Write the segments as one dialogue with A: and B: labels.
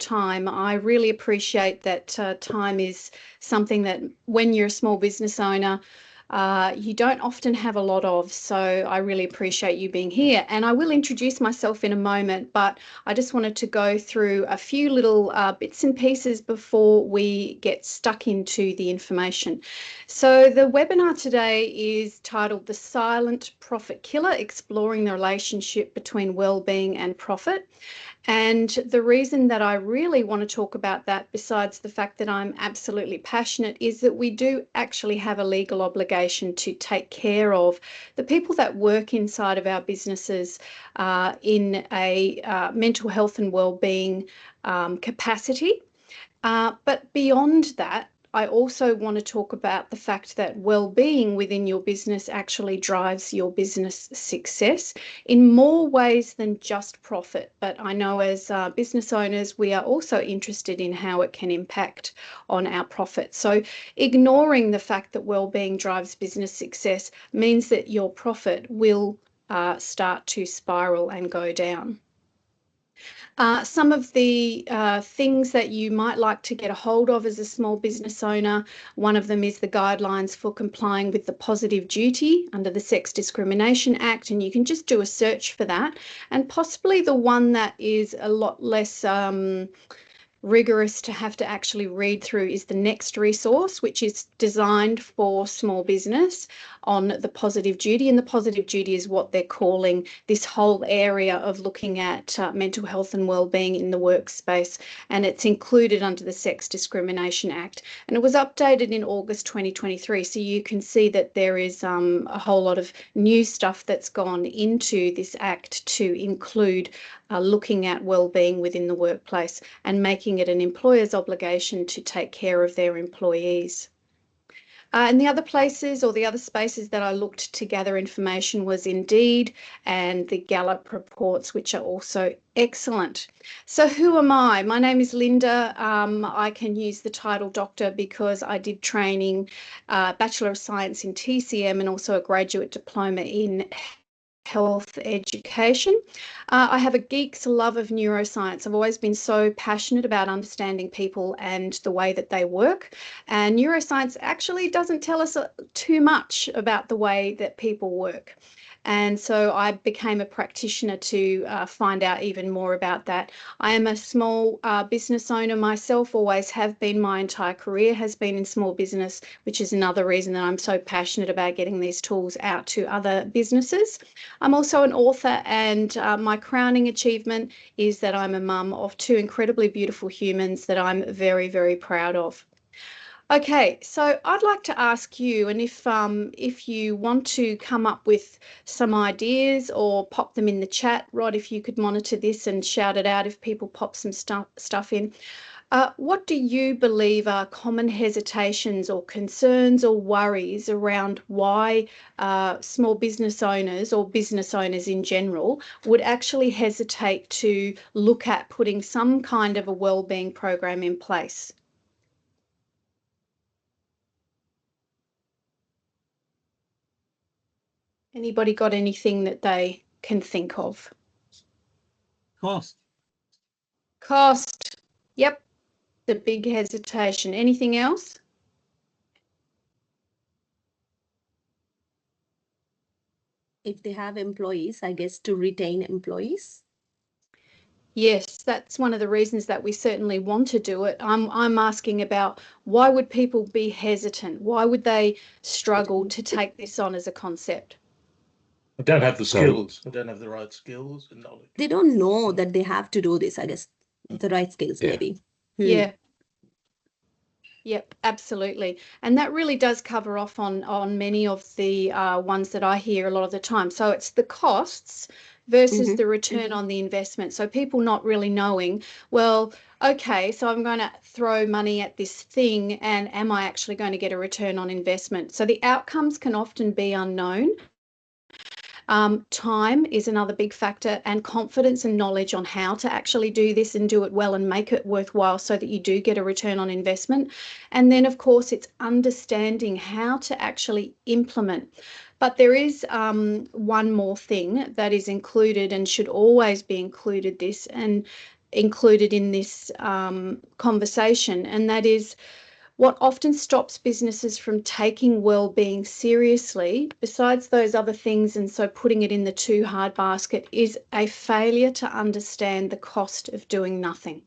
A: time. I really appreciate that time is something that when you're a small business owner, you don't often have a lot of. So I really appreciate you being here. And I will introduce myself in a moment, but I just wanted to go through a few little bits and pieces before we get stuck into the information. So the webinar today is titled The Silent Profit Killer, Exploring the Relationship Between Wellbeing and Profit. And the reason that I really want to talk about that, besides the fact that I'm absolutely passionate, is that we do actually have a legal obligation to take care of the people that work inside of our businesses in a mental health and wellbeing capacity. But beyond that, I also want to talk about the fact that well-being within your business actually drives your business success in more ways than just profit. But I know as business owners, we are also interested in how it can impact on our profit. So ignoring the fact that well-being drives business success means that your profit will start to spiral and go down. Some of the things that you might like to get a hold of as a small business owner, one of them is the guidelines for complying with the positive duty under the Sex Discrimination Act, and you can just do a search for that. And possibly the one that is a lot less rigorous to have to actually read through is the next resource, which is designed for small business on the positive duty. And the positive duty is what they're calling this whole area of looking at mental health and wellbeing in the workspace. And it's included under the Sex Discrimination Act. And it was updated in August 2023. So you can see that there is a whole lot of new stuff that's gone into this act to include looking at wellbeing within the workplace and making it an employer's obligation to take care of their employees. And the other places or the other spaces that I looked to gather information was Indeed and the Gallup reports, which are also excellent. So who am I? My name is Linda. I can use the title doctor because I did training, Bachelor of Science in TCM and also a graduate diploma in health education. I have a geek's love of neuroscience. I've always been so passionate about understanding people and the way that they work. And neuroscience actually doesn't tell us too much about the way that people work. And so I became a practitioner to find out even more about that. I am a small business owner myself, always have been. My entire career has been in small business, which is another reason that I'm so passionate about getting these tools out to other businesses. I'm also an author, and my crowning achievement is that I'm a mum of two incredibly beautiful humans that I'm very, very proud of. Okay, so I'd like to ask you, and if you want to come up with some ideas or pop them in the chat, Rod, if you could monitor this and shout it out if people pop some stuff in. What do you believe are common hesitations or concerns or worries around why small business owners or business owners in general would actually hesitate to look at putting some kind of a wellbeing program in place? Anybody got anything that they can think of?
B: Cost.
A: Cost. Yep. The big hesitation. Anything else?
C: If they have employees, I guess to retain employees.
A: Yes, that's one of the reasons that we certainly want to do it. I'm asking about why would people be hesitant? Why would they struggle to take this on as a concept?
B: I don't have the skills. I don't have the right skills and knowledge.
C: They don't know that they have to do this, I guess. The right skills, maybe.
A: Yeah. Yep, absolutely. And that really does cover off on many of the ones that I hear a lot of the time. So it's the costs versus the return on the investment. So people not really knowing, well, okay, so I'm going to throw money at this thing, and am I actually going to get a return on investment? So the outcomes can often be unknown. Time is another big factor, and confidence and knowledge on how to actually do this and do it well and make it worthwhile so that you do get a return on investment. And then, of course, it's understanding how to actually implement. But there is one more thing that is included and should always be included, and included in this conversation, and that is what often stops businesses from taking well-being seriously, besides those other things, and so putting it in the too hard basket, is a failure to understand the cost of doing nothing.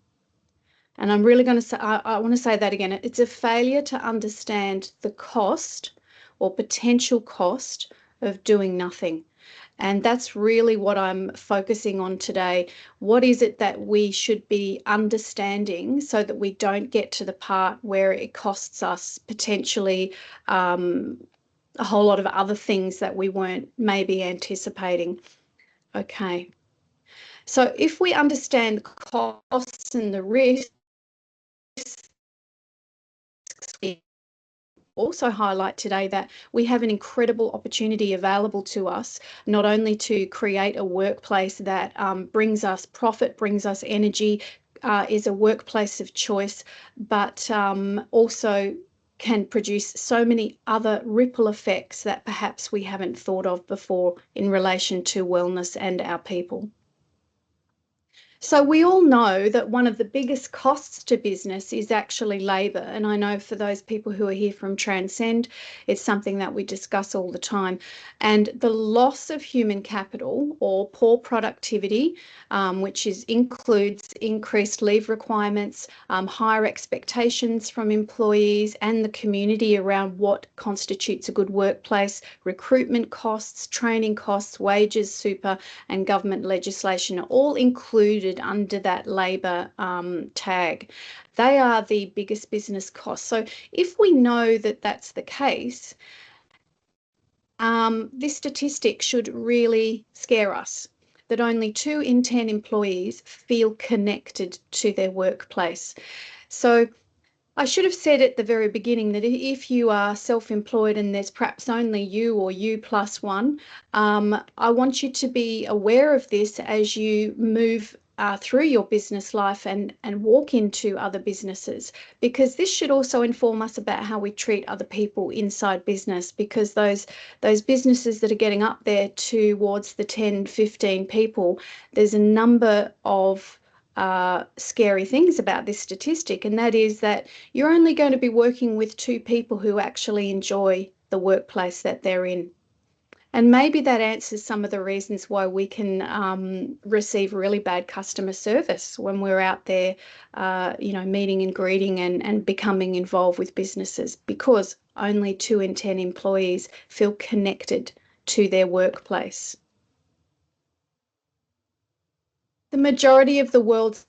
A: And I'm really going to say, I want to say that again. It's a failure to understand the cost or potential cost of doing nothing. And that's really what I'm focusing on today. What is it that we should be understanding so that we don't get to the part where it costs us potentially a whole lot of other things that we weren't maybe anticipating? Okay. So if we understand the costs and the risks, we also highlight today that we have an incredible opportunity available to us, not only to create a workplace that brings us profit, brings us energy, is a workplace of choice, but also can produce so many other ripple effects that perhaps we haven't thought of before in relation to wellness and our people. So we all know that one of the biggest costs to business is actually labour. And I know for those people who are here from Transcend, it's something that we discuss all the time. And the loss of human capital or poor productivity, which includes increased leave requirements, higher expectations from employees and the community around what constitutes a good workplace, recruitment costs, training costs, wages, super, and government legislation are all included under that labour tag. They are the biggest business costs. So if we know that that's the case, this statistic should really scare us, that only 2 in 10 employees feel connected to their workplace. So I should have said at the very beginning that if you are self-employed and there's perhaps only you or you plus one, I want you to be aware of this as you move through your business life and walk into other businesses, because this should also inform us about how we treat other people inside business, because those businesses that are getting up there towards the 10, 15 people, there's a number of scary things about this statistic, and that is that you're only going to be working with 2 people who actually enjoy the workplace that they're in. And maybe that answers some of the reasons why we can receive really bad customer service when we're out there, meeting and greeting and becoming involved with businesses, because only 2 in 10 employees feel connected to their workplace. The majority of the world's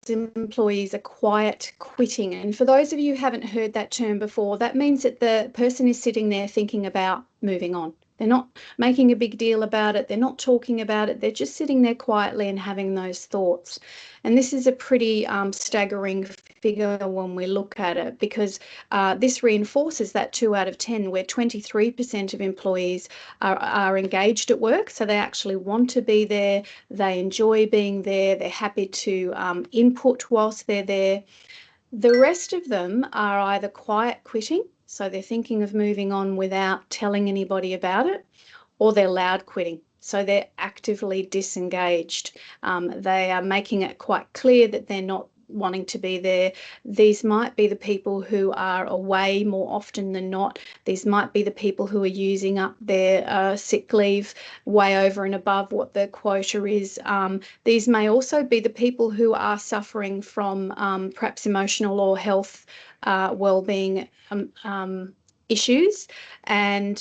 A: employees are quiet quitting. And for those of you who haven't heard that term before, that means that the person is sitting there thinking about moving on. They're not making a big deal about it. They're not talking about it. They're just sitting there quietly and having those thoughts. And this is a pretty staggering figure when we look at it, because this reinforces that 2 out of 10, where 23% of employees are engaged at work. So they actually want to be there. They enjoy being there. They're happy to input whilst they're there. The rest of them are either quiet quitting, so they're thinking of moving on without telling anybody about it, or they're loud quitting, so they're actively disengaged. They are making it quite clear that they're not wanting to be there. These might be the people who are away more often than not. These might be the people who are using up their sick leave way over and above what the quota is. These may also be the people who are suffering from perhaps emotional or health well-being issues. And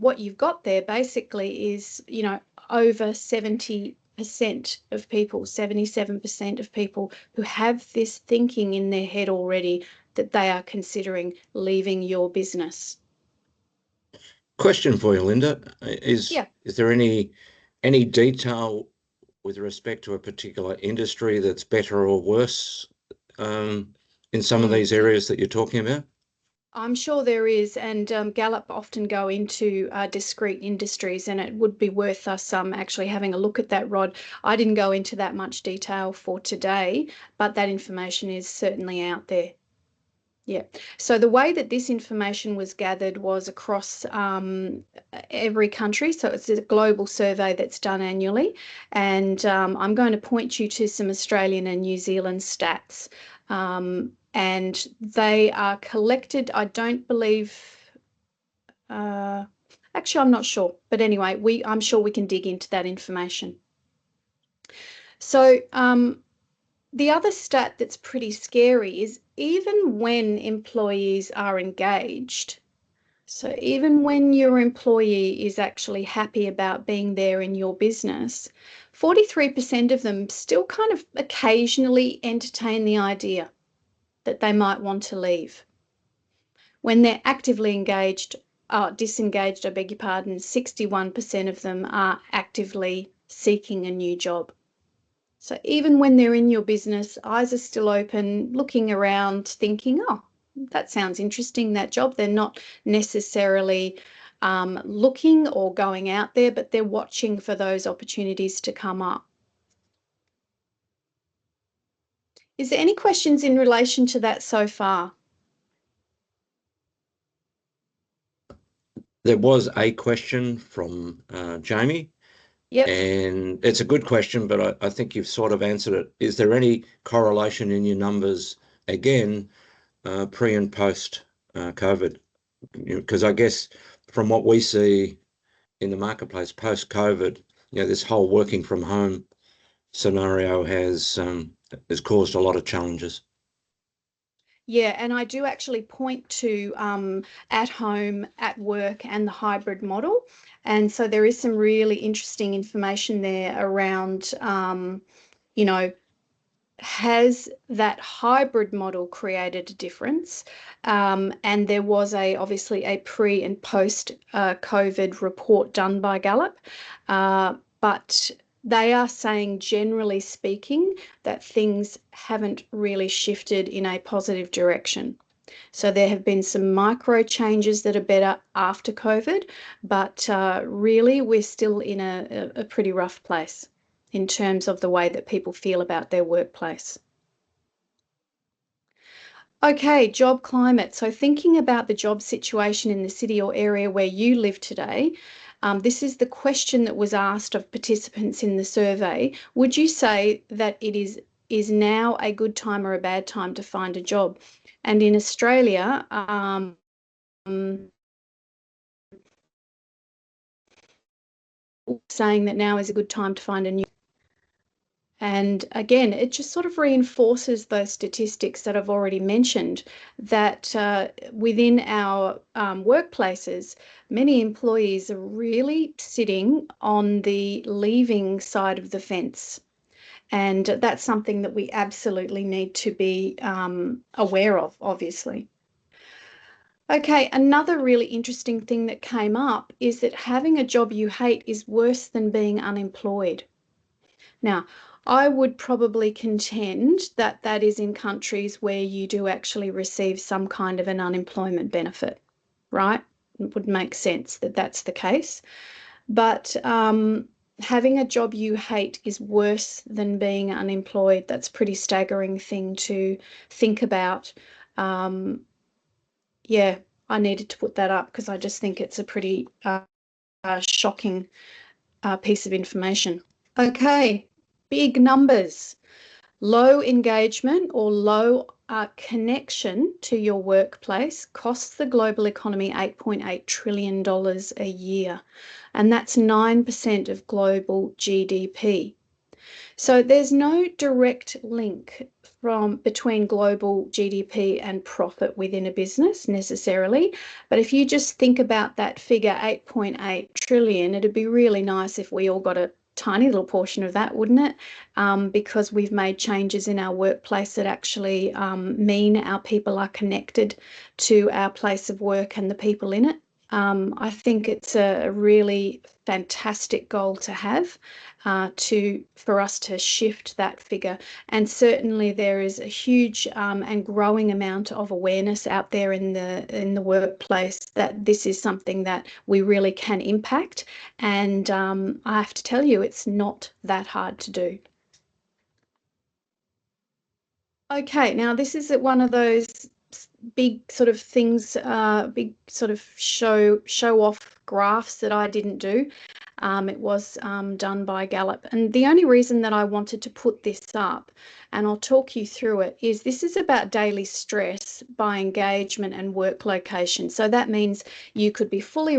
A: what you've got there basically is, over 70% of people, 77% of people who have this thinking in their head already that they are considering leaving your business.
D: Question for you, Linda. Is there any detail with respect to a particular industry that's better or worse in some of these areas that you're talking about?
A: I'm sure there is, and Gallup often go into discrete industries, and it would be worth us actually having a look at that, Rod. I didn't go into that much detail for today, but that information is certainly out there. Yeah. So the way that this information was gathered was across every country. So it's a global survey that's done annually. And I'm going to point you to some Australian and New Zealand stats. And they are collected, I don't believe, actually, I'm not sure. But anyway, I'm sure we can dig into that information. So the other stat that's pretty scary is even when employees are engaged, so even when your employee is actually happy about being there in your business, 43% of them still kind of occasionally entertain the idea that they might want to leave. When they're actively engaged, disengaged, I beg your pardon, 61% of them are actively seeking a new job. So even when they're in your business, eyes are still open, looking around, thinking, oh, that sounds interesting, that job. They're not necessarily looking or going out there, but they're watching for those opportunities to come up. Is there any questions in relation to that so far?
D: There was a question from Jamie.
A: Yep.
D: And it's a good question, but I think you've sort of answered it. Is there any correlation in your numbers, again, pre and post COVID? Because I guess from what we see in the marketplace post COVID, this whole working from home scenario has caused a lot of challenges.
A: Yeah, and I do actually point to at home, at work, and the hybrid model. And so there is some really interesting information there around, has that hybrid model created a difference? And there was obviously a pre and post COVID report done by Gallup, but they are saying, generally speaking, that things haven't really shifted in a positive direction. So there have been some micro changes that are better after COVID, but really we're still in a pretty rough place in terms of the way that people feel about their workplace. Okay, job climate. So thinking about the job situation in the city or area where you live today, this is the question that was asked of participants in the survey. Would you say that it is now a good time or a bad time to find a job? And in Australia, saying that now is a good time to find a new. And again, it just sort of reinforces those statistics that I've already mentioned, that within our workplaces, many employees are really sitting on the leaving side of the fence. And that's something that we absolutely need to be aware of, obviously. Okay, another really interesting thing that came up is that having a job you hate is worse than being unemployed. Now, I would probably contend that that is in countries where you do actually receive some kind of an unemployment benefit, right? It would make sense that that's the case. But having a job you hate is worse than being unemployed. That's a pretty staggering thing to think about. Yeah, I needed to put that up because I just think it's a pretty shocking piece of information. Okay, big numbers. Low engagement or low connection to your workplace costs the global economy $8.8 trillion a year, and that's 9% of global GDP. So there's no direct link between global GDP and profit within a business necessarily. But if you just think about that figure, 8.8 trillion, it'd be really nice if we all got a tiny little portion of that, wouldn't it? Because we've made changes in our workplace that actually mean our people are connected to our place of work and the people in it. I think it's a really fantastic goal to have for us to shift that figure. And certainly there is a huge and growing amount of awareness out there in the workplace that this is something that we really can impact. And I have to tell you, it's not that hard to do. Okay, now this is one of those big sort of things, big sort of show off graphs that I didn't do. It was done by Gallup. And the only reason that I wanted to put this up, and I'll talk you through it, is this is about daily stress by engagement and work location. So that means you could be fully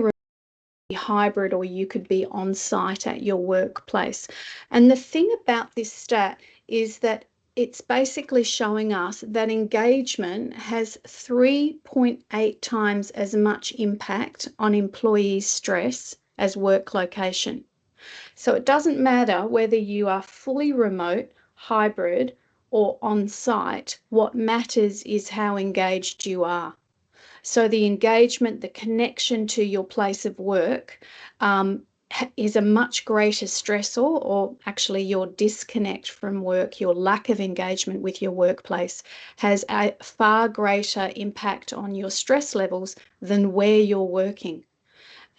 A: hybrid, or you could be on site at your workplace. And the thing about this stat is that it's basically showing us that engagement has 3.8 times as much impact on employees' stress as work location. So it doesn't matter whether you are fully remote, hybrid, or on site. What matters is how engaged you are. So the engagement, the connection to your place of work is a much greater stressor, or actually your disconnect from work, your lack of engagement with your workplace has a far greater impact on your stress levels than where you're working.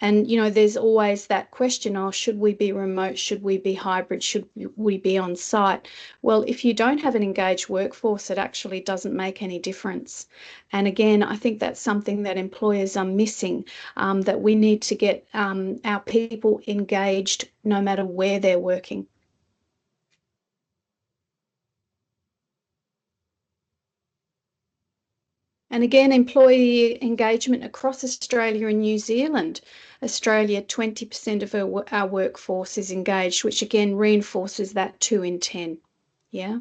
A: And, you know, there's always that question, oh, should we be remote? Should we be hybrid? Should we be on site? Well, if you don't have an engaged workforce, it actually doesn't make any difference. And again, I think that's something that employers are missing, that we need to get our people engaged no matter where they're working. And again, employee engagement across Australia and New Zealand. Australia, 20% of our workforce is engaged, which again reinforces that 2 in 10. Yeah.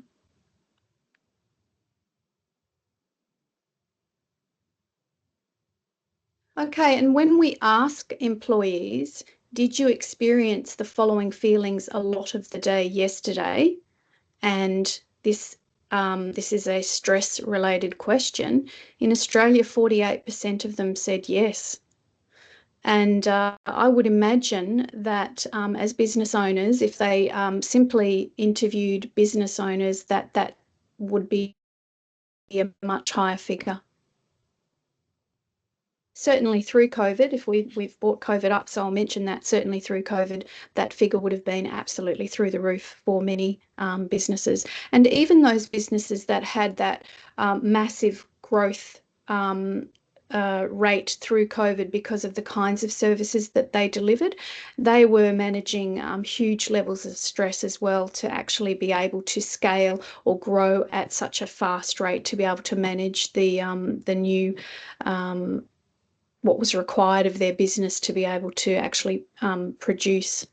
A: Okay, and when we ask employees, did you experience the following feelings a lot of the day yesterday? And this is a stress-related question. In Australia, 48% of them said yes. And I would imagine that as business owners, if they simply interviewed business owners, that would be a much higher figure. Certainly through COVID, if we've brought COVID up, so I'll mention that certainly through COVID, that figure would have been absolutely through the roof for many businesses. And even those businesses that had that massive growth rate through COVID because of the kinds of services that they delivered, they were managing huge levels of stress as well to actually be able to scale or grow at such a fast rate, to be able to manage the new what was required of their business to be able to actually produce.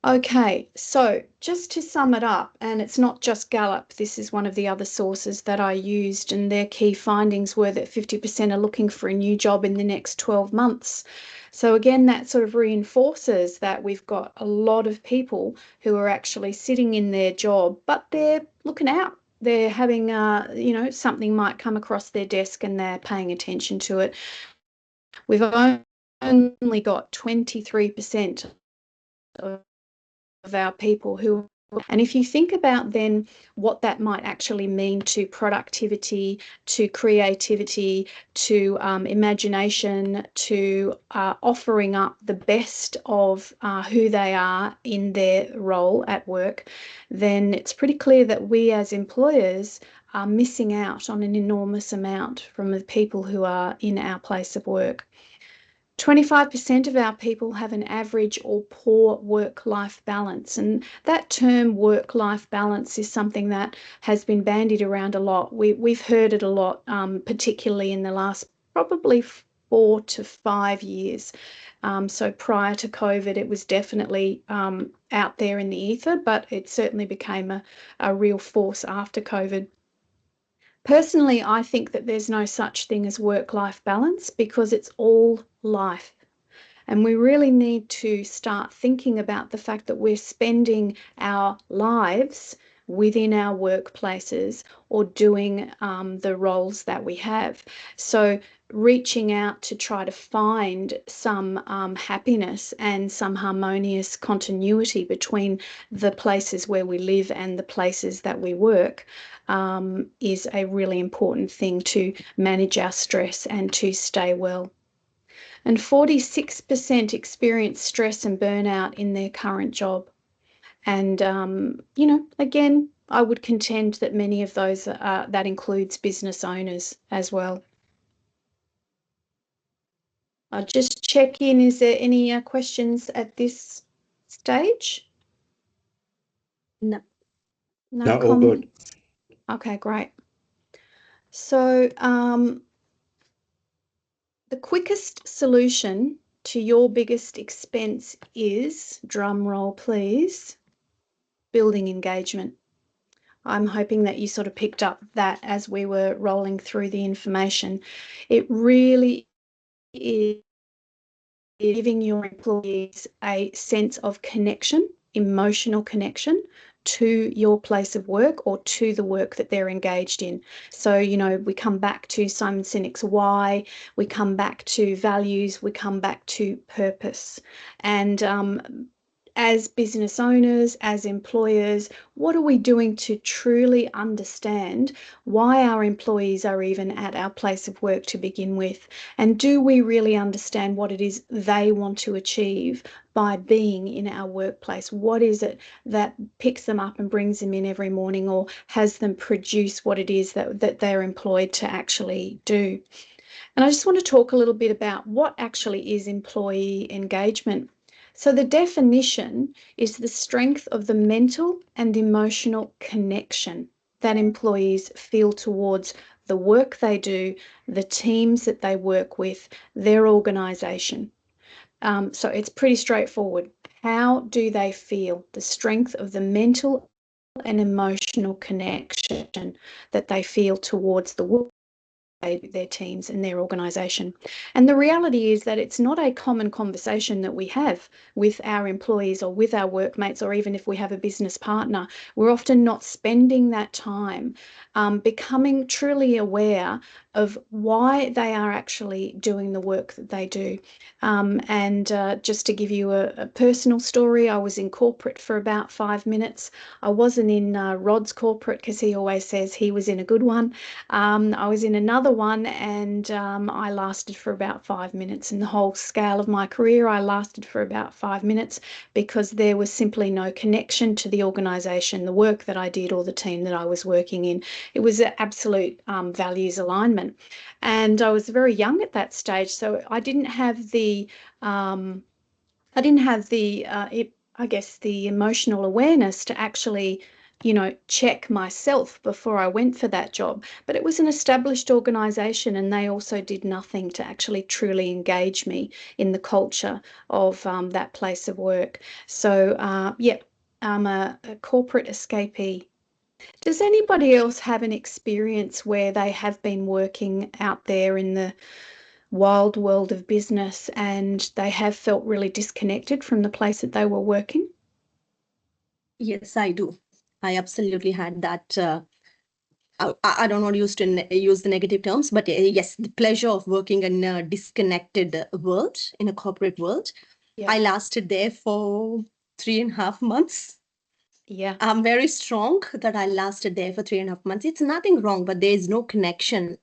A: Okay, so just to sum it up, and it's not just Gallup, this is one of the other sources that I used, and their key findings were that 50% are looking for a new job in the next 12 months. So again, that sort of reinforces that we've got a lot of people who are actually sitting in their job, but they're looking out. They're having, you know, something might come across their desk and they're paying attention to it. We've only got 23% of our people who, and if you think about then what that might actually mean to productivity, to creativity, to imagination, to offering up the best of who they are in their role at work, then it's pretty clear that we as employers are missing out on an enormous amount from the people who are in our place of work. 25% of our people have an average or poor work-life balance, and that term work-life balance is something that has been bandied around a lot. We've heard it a lot, particularly in the last probably 4 to 5 years. So prior to COVID, it was definitely out there in the ether, but it certainly became a real force after COVID. Personally, I think that there's no such thing as work-life balance because it's all life. And we really need to start thinking about the fact that we're spending our lives within our workplaces or doing the roles that we have. So reaching out to try to find some happiness and some harmonious continuity between the places where we live and the places that we work is a really important thing to manage our stress and to stay well. And 46% experience stress and burnout in their current job. And, again, I would contend that many of those, that includes business owners as well. I'll just check in. Is there any questions at this stage?
C: No.
D: No, all good.
A: Okay, great. So the quickest solution to your biggest expense is, drum roll please, building engagement. I'm hoping that you sort of picked up that as we were rolling through the information. It really is giving your employees a sense of connection, emotional connection to your place of work or to the work that they're engaged in. So, we come back to Simon Sinek's why, we come back to values, we come back to purpose. And as business owners, as employers, what are we doing to truly understand why our employees are even at our place of work to begin with? And do we really understand what it is they want to achieve by being in our workplace? What is it that picks them up and brings them in every morning, or has them produce what it is that they're employed to actually do? And I just want to talk a little bit about what actually is employee engagement. So the definition is the strength of the mental and emotional connection that employees feel towards the work they do, the teams that they work with, their organisation. So it's pretty straightforward. How do they feel? The strength of the mental and emotional connection that they feel towards the work, their teams and their organisation. And the reality is that it's not a common conversation that we have with our employees or with our workmates, or even if we have a business partner. We're often not spending that time becoming truly aware of why they are actually doing the work that they do. And just to give you a personal story, I was in corporate for about 5 minutes. I wasn't in Rod's corporate because he always says he was in a good one. I was in another one, and I lasted for about 5 minutes. In the whole scale of my career, I lasted for about 5 minutes because there was simply no connection to the organisation, the work that I did, or the team that I was working in. It was an absolute values alignment. And I was very young at that stage, so I didn't have the I guess the emotional awareness to actually check myself before I went for that job. But it was an established organisation, and they also did nothing to actually truly engage me in the culture of that place of work. So I'm a corporate escapee. Does anybody else have an experience where they have been working out there in the wild world of business and they have felt really disconnected from the place that they were working?
C: Yes, I do. I absolutely had that. I don't want to use the negative terms, but yes, the pleasure of working in a disconnected world, in a corporate world. Yeah. I lasted there for 3.5 months.
A: Yeah.
C: I'm very strong that I lasted there for 3.5 months. It's nothing wrong, but there is no connection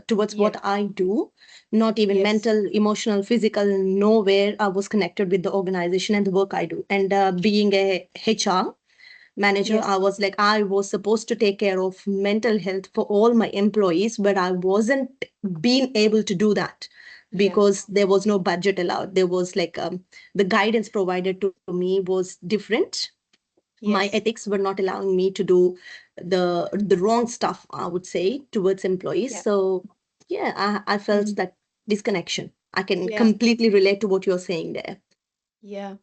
C: towards what I do. Not even mental, emotional, physical, nowhere I was connected with the organization and the work I do. And being a HR manager, I was like, I was supposed to take care of mental health for all my employees, but I wasn't being able to do that because there was no budget allowed. There was like the guidance provided to me was different. My ethics were not allowing me to do the wrong stuff, I would say, towards employees. So I felt that disconnection. I can completely relate to what you're saying there.
A: Yeah.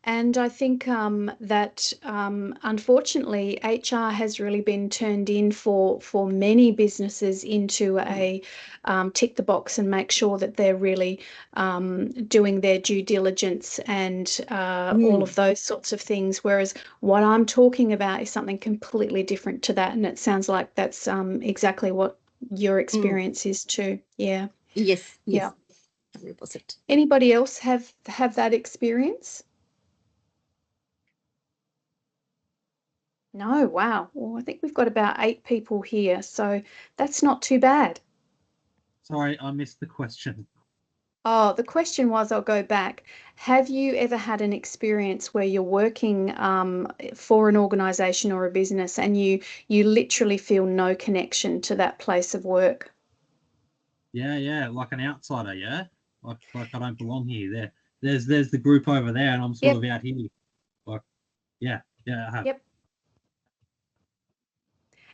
A: And I think that unfortunately HR has really been turned in for many businesses into a tick the box and make sure that they're really doing their due diligence and all of those sorts of things. Whereas what I'm talking about is something completely different to that. And it sounds like that's exactly what your experience is too. Yeah.
C: Yes.
A: Yeah.
C: 100%.
A: Anybody else have that experience? No, wow. Well, I think we've got about 8 people here, so that's not too bad.
B: Sorry, I missed the question.
A: Oh, the question was, I'll go back. Have you ever had an experience where you're working for an organization or a business and you literally feel no connection to that place of work?
E: Yeah, like an outsider, yeah? Like I don't belong here. There's the group over there and I'm sort of out here. Like, yeah, I have.
A: Yep.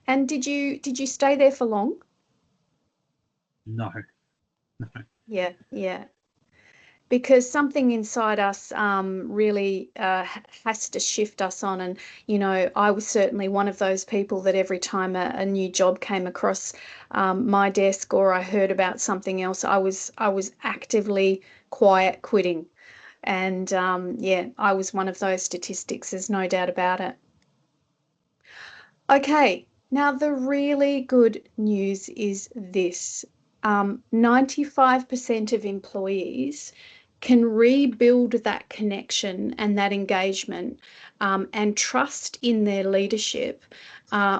A: And did you stay there for long?
E: No.
A: Yeah. Because something inside us really has to shift us on. And, I was certainly one of those people that every time a new job came across my desk or I heard about something else, I was actively quiet quitting. And I was one of those statistics. There's no doubt about it. Okay, now the really good news is this. 95% of employees can rebuild that connection and that engagement and trust in their leadership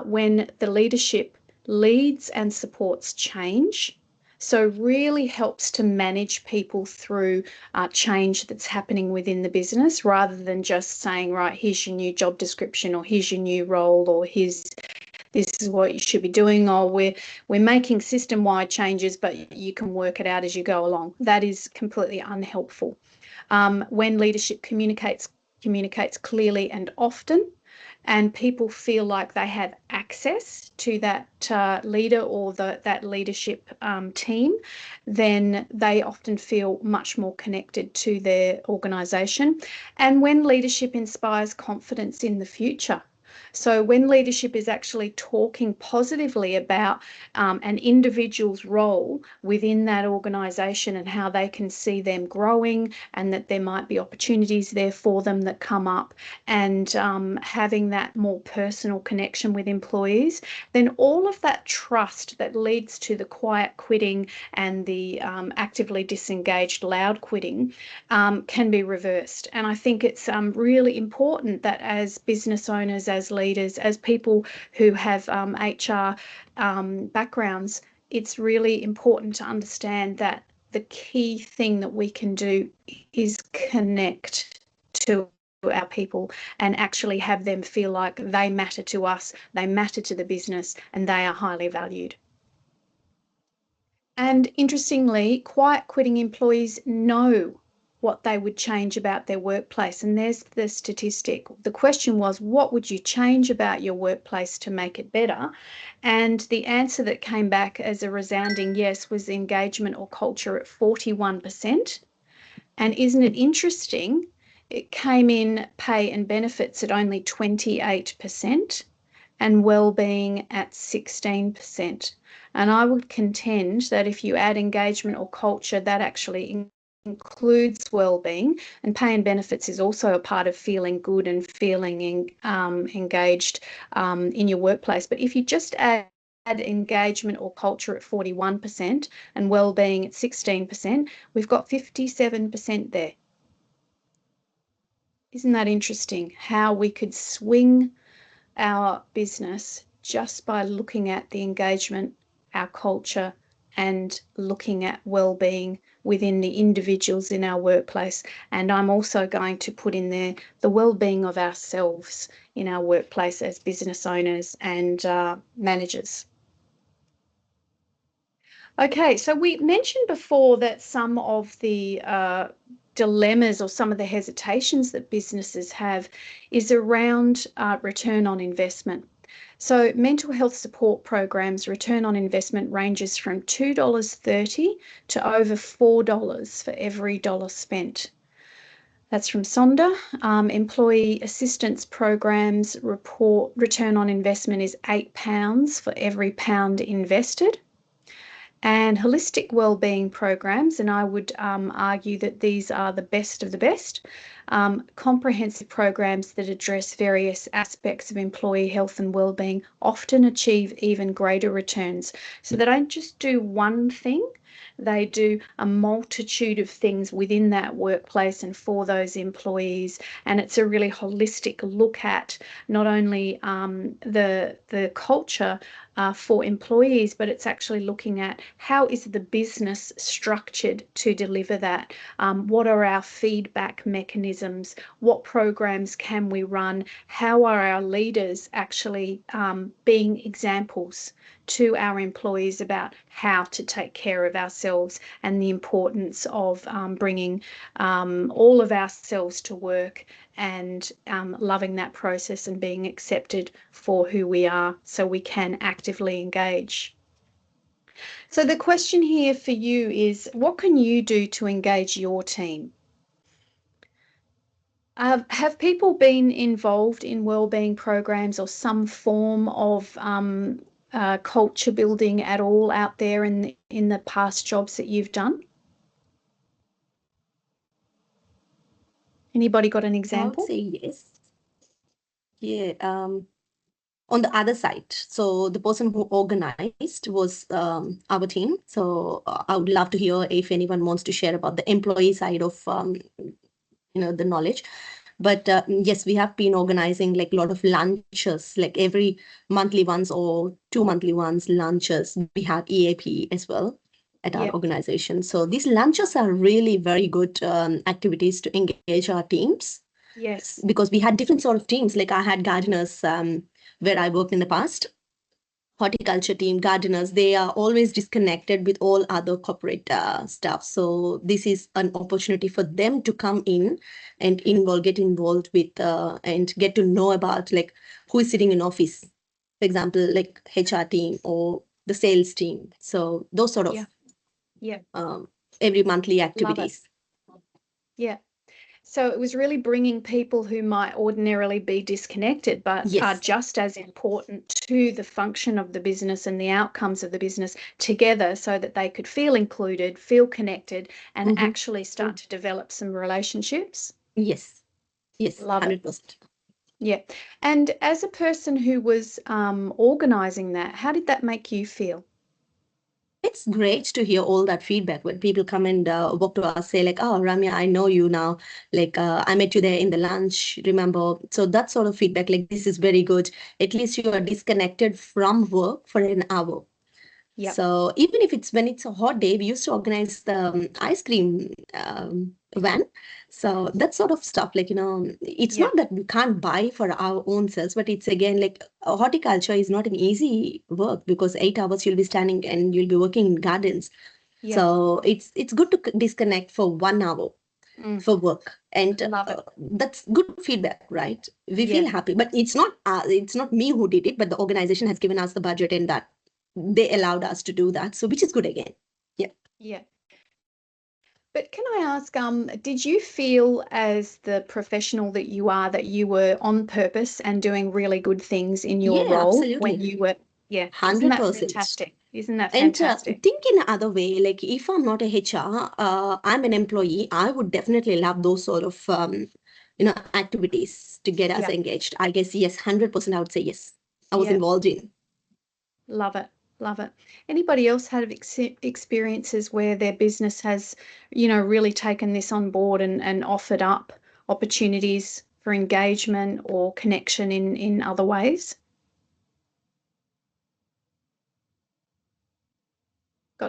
A: when the leadership leads and supports change. So really helps to manage people through change that's happening within the business rather than just saying, right, here's your new job description or here's your new role or this is what you should be doing, or we're making system-wide changes, but you can work it out as you go along. That is completely unhelpful. When leadership communicates clearly and often, and people feel like they have access to that leader or that leadership team, then they often feel much more connected to their organisation. And when leadership inspires confidence in the future. So when leadership is actually talking positively about an individual's role within that organisation and how they can see them growing and that there might be opportunities there for them that come up, and having that more personal connection with employees, then all of that trust that leads to the quiet quitting and the actively disengaged loud quitting can be reversed. And I think it's really important that as business owners, as leaders, as people who have HR backgrounds, it's really important to understand that the key thing that we can do is connect to our people and actually have them feel like they matter to us, they matter to the business, and they are highly valued. And interestingly, quiet quitting employees know what they would change about their workplace. And there's the statistic. The question was, what would you change about your workplace to make it better? And the answer that came back as a resounding yes was engagement or culture at 41%. And isn't it interesting? It came in pay and benefits at only 28% and well-being at 16%. And I would contend that if you add engagement or culture, that actually includes well-being, and pay and benefits is also a part of feeling good and feeling engaged in your workplace. But if you just add engagement or culture at 41% and well-being at 16%, we've got 57% there. Isn't that interesting how we could swing our business just by looking at the engagement, our culture, and looking at well-being within the individuals in our workplace? And I'm also going to put in there the well-being of ourselves in our workplace as business owners and managers. Okay, so we mentioned before that some of the dilemmas or some of the hesitations that businesses have is around return on investment. So mental health support programs, return on investment ranges from $2.30 to over $4 for every dollar spent. That's from Sonder. Employee assistance programs report return on investment is £8 for every pound invested. And holistic wellbeing programs, and I would argue that these are the best of the best, comprehensive programs that address various aspects of employee health and wellbeing often achieve even greater returns. So they don't just do one thing, They do a multitude of things within that workplace and for those employees. And it's a really holistic look at not only the culture for employees, but it's actually looking at how is the business structured to deliver that? What are our feedback mechanisms? What programs can we run? How are our leaders actually being examples to our employees about how to take care of ourselves and the importance of bringing all of ourselves to work and loving that process and being accepted for who we are so we can actively engage. So the question here for you is, what can you do to engage your team? Have people been involved in wellbeing programs or some form of culture building at all out there in the past jobs that you've done? Anybody got an example?
C: I would say yes. Yeah. On the other side, so the person who organized was our team. So I would love to hear if anyone wants to share about the employee side of the knowledge. But yes, we have been organizing like a lot of lunches, like every monthly ones or 2 monthly ones lunches. We have EAP as well at our organization. So these lunches are really very good activities to engage our teams.
A: Yes.
C: Because we had different sort of teams. Like I had gardeners where I worked in the past. Horticulture team, gardeners, they are always disconnected with all other corporate stuff. So this is an opportunity for them to come in and get involved with and get to know about like who is sitting in office, for example, like HR team or the sales team. So those sort of every monthly activities.
A: Yeah. So it was really bringing people who might ordinarily be disconnected, but are just as important to the function of the business and the outcomes of the business together so that they could feel included, feel connected, and actually start to develop some relationships.
C: Yes.
A: Love
C: 100%.
A: it. Yeah. And as a person who was organizing that, how did that make you feel?
C: It's great to hear all that feedback when people come and walk to us, say like, oh, Ramya, I know you now. Like, I met you there in the lunch, remember? So that sort of feedback, like, this is very good. At least you are disconnected from work for an hour.
A: Yep.
C: So even if when it's a hot day, we used to organize the ice cream van. So that sort of stuff, like, it's not that we can't buy for our own selves, but it's again like horticulture is not an easy work because 8 hours you'll be standing and you'll be working in gardens.
A: Yep.
C: So it's good to disconnect for 1 hour for work, and that's good feedback, right? We feel happy, but it's not me who did it, but the organization has given us the budget and that they allowed us to do that, so which is good again.
A: Yeah. But can I ask, did you feel as the professional that you are that you were on purpose and doing really good things in your role
C: absolutely.
A: when you were
C: 100%.
A: Isn't that fantastic? Isn't that fantastic?
C: And think in another way, like if I'm not a HR, I'm an employee, I would definitely love those sort of activities to get us engaged. I guess yes, 100% I would say yes. I was involved in.
A: Love it. Love it. Anybody else had experiences where their business has, really taken this on board and offered up opportunities for engagement or connection in other ways?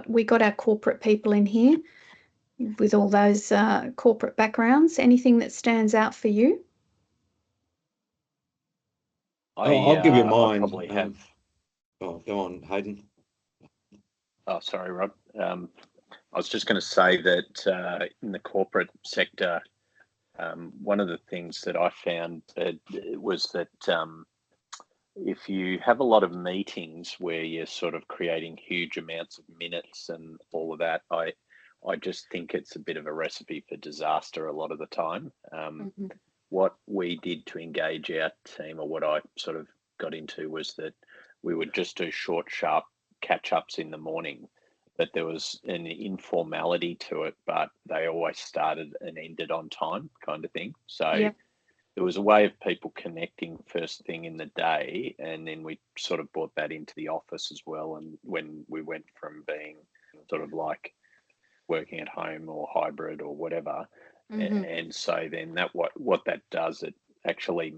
A: We got our corporate people in here with all those corporate backgrounds. Anything that stands out for you?
D: I'll give you mine.
F: I probably have.
D: Oh, go on, Hayden.
F: Oh, sorry, Rob. I was just going to say that in the corporate sector, one of the things that I found was that if you have a lot of meetings where you're sort of creating huge amounts of minutes and all of that, I just think it's a bit of a recipe for disaster a lot of the time. What we did to engage our team, or what I sort of got into, was that we would just do short, sharp catch-ups in the morning, but there was an informality to it, but they always started and ended on time kind of thing. So there was a way of people connecting first thing in the day, and then we sort of brought that into the office as well. And when we went from being sort of like working at home or hybrid or whatever. And so then that what that does, it actually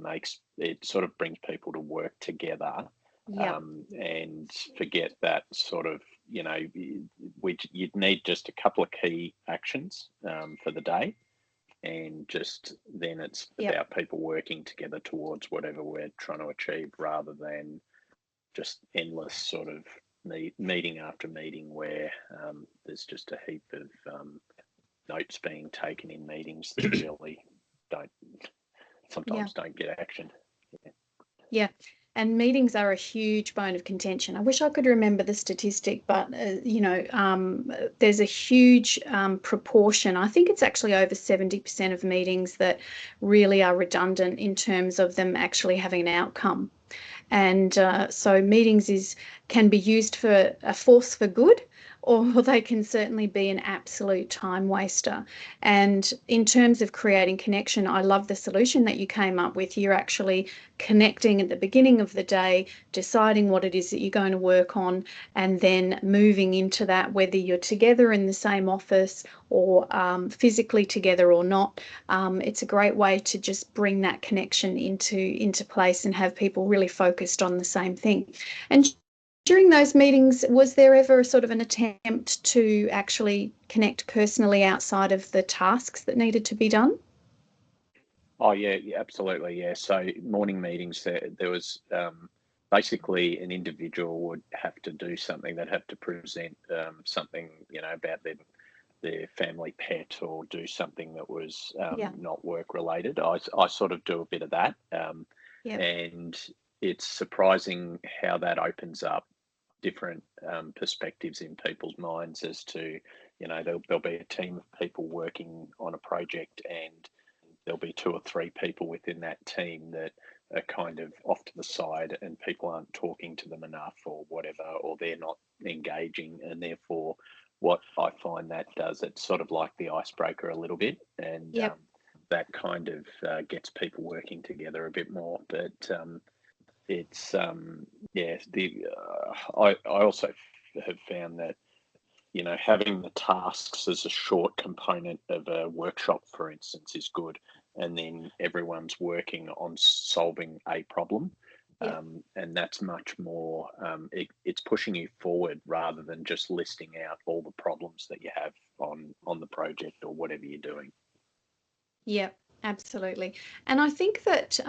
F: sort of brings people to work together. And forget that sort of, you'd need just a couple of key actions for the day, and just then it's about people working together towards whatever we're trying to achieve, rather than just endless sort of meeting after meeting where there's just a heap of notes being taken in meetings that really sometimes don't get action.
A: Yeah. And meetings are a huge bone of contention. I wish I could remember the statistic, but, there's a huge proportion. I think it's actually over 70% of meetings that really are redundant in terms of them actually having an outcome. And so meetings can be used for a force for good, or they can certainly be an absolute time waster. And in terms of creating connection, I love the solution that you came up with. You're actually connecting at the beginning of the day, deciding what it is that you're going to work on, and then moving into that, whether you're together in the same office or physically together or not. It's a great way to just bring that connection into place and have people really focused on the same thing. And during those meetings, was there ever sort of an attempt to actually connect personally outside of the tasks that needed to be done?
F: Oh yeah, absolutely, yeah. So morning meetings, there was basically an individual would have to do something. They'd have to present something, about their family pet, or do something that was not work related. I sort of do a bit of that, and it's surprising how that opens up different perspectives in people's minds as to, there'll be a team of people working on a project, and there'll be 2 or 3 people within that team that are kind of off to the side, and people aren't talking to them enough or whatever, or they're not engaging. And therefore, what I find that does, it's sort of like the icebreaker a little bit, and that kind of gets people working together a bit more. But it's I also have found that, having the tasks as a short component of a workshop, for instance, is good, and then everyone's working on solving a problem, and that's much more. It's pushing you forward rather than just listing out all the problems that you have on the project or whatever you're doing.
A: Yeah, absolutely. And I think that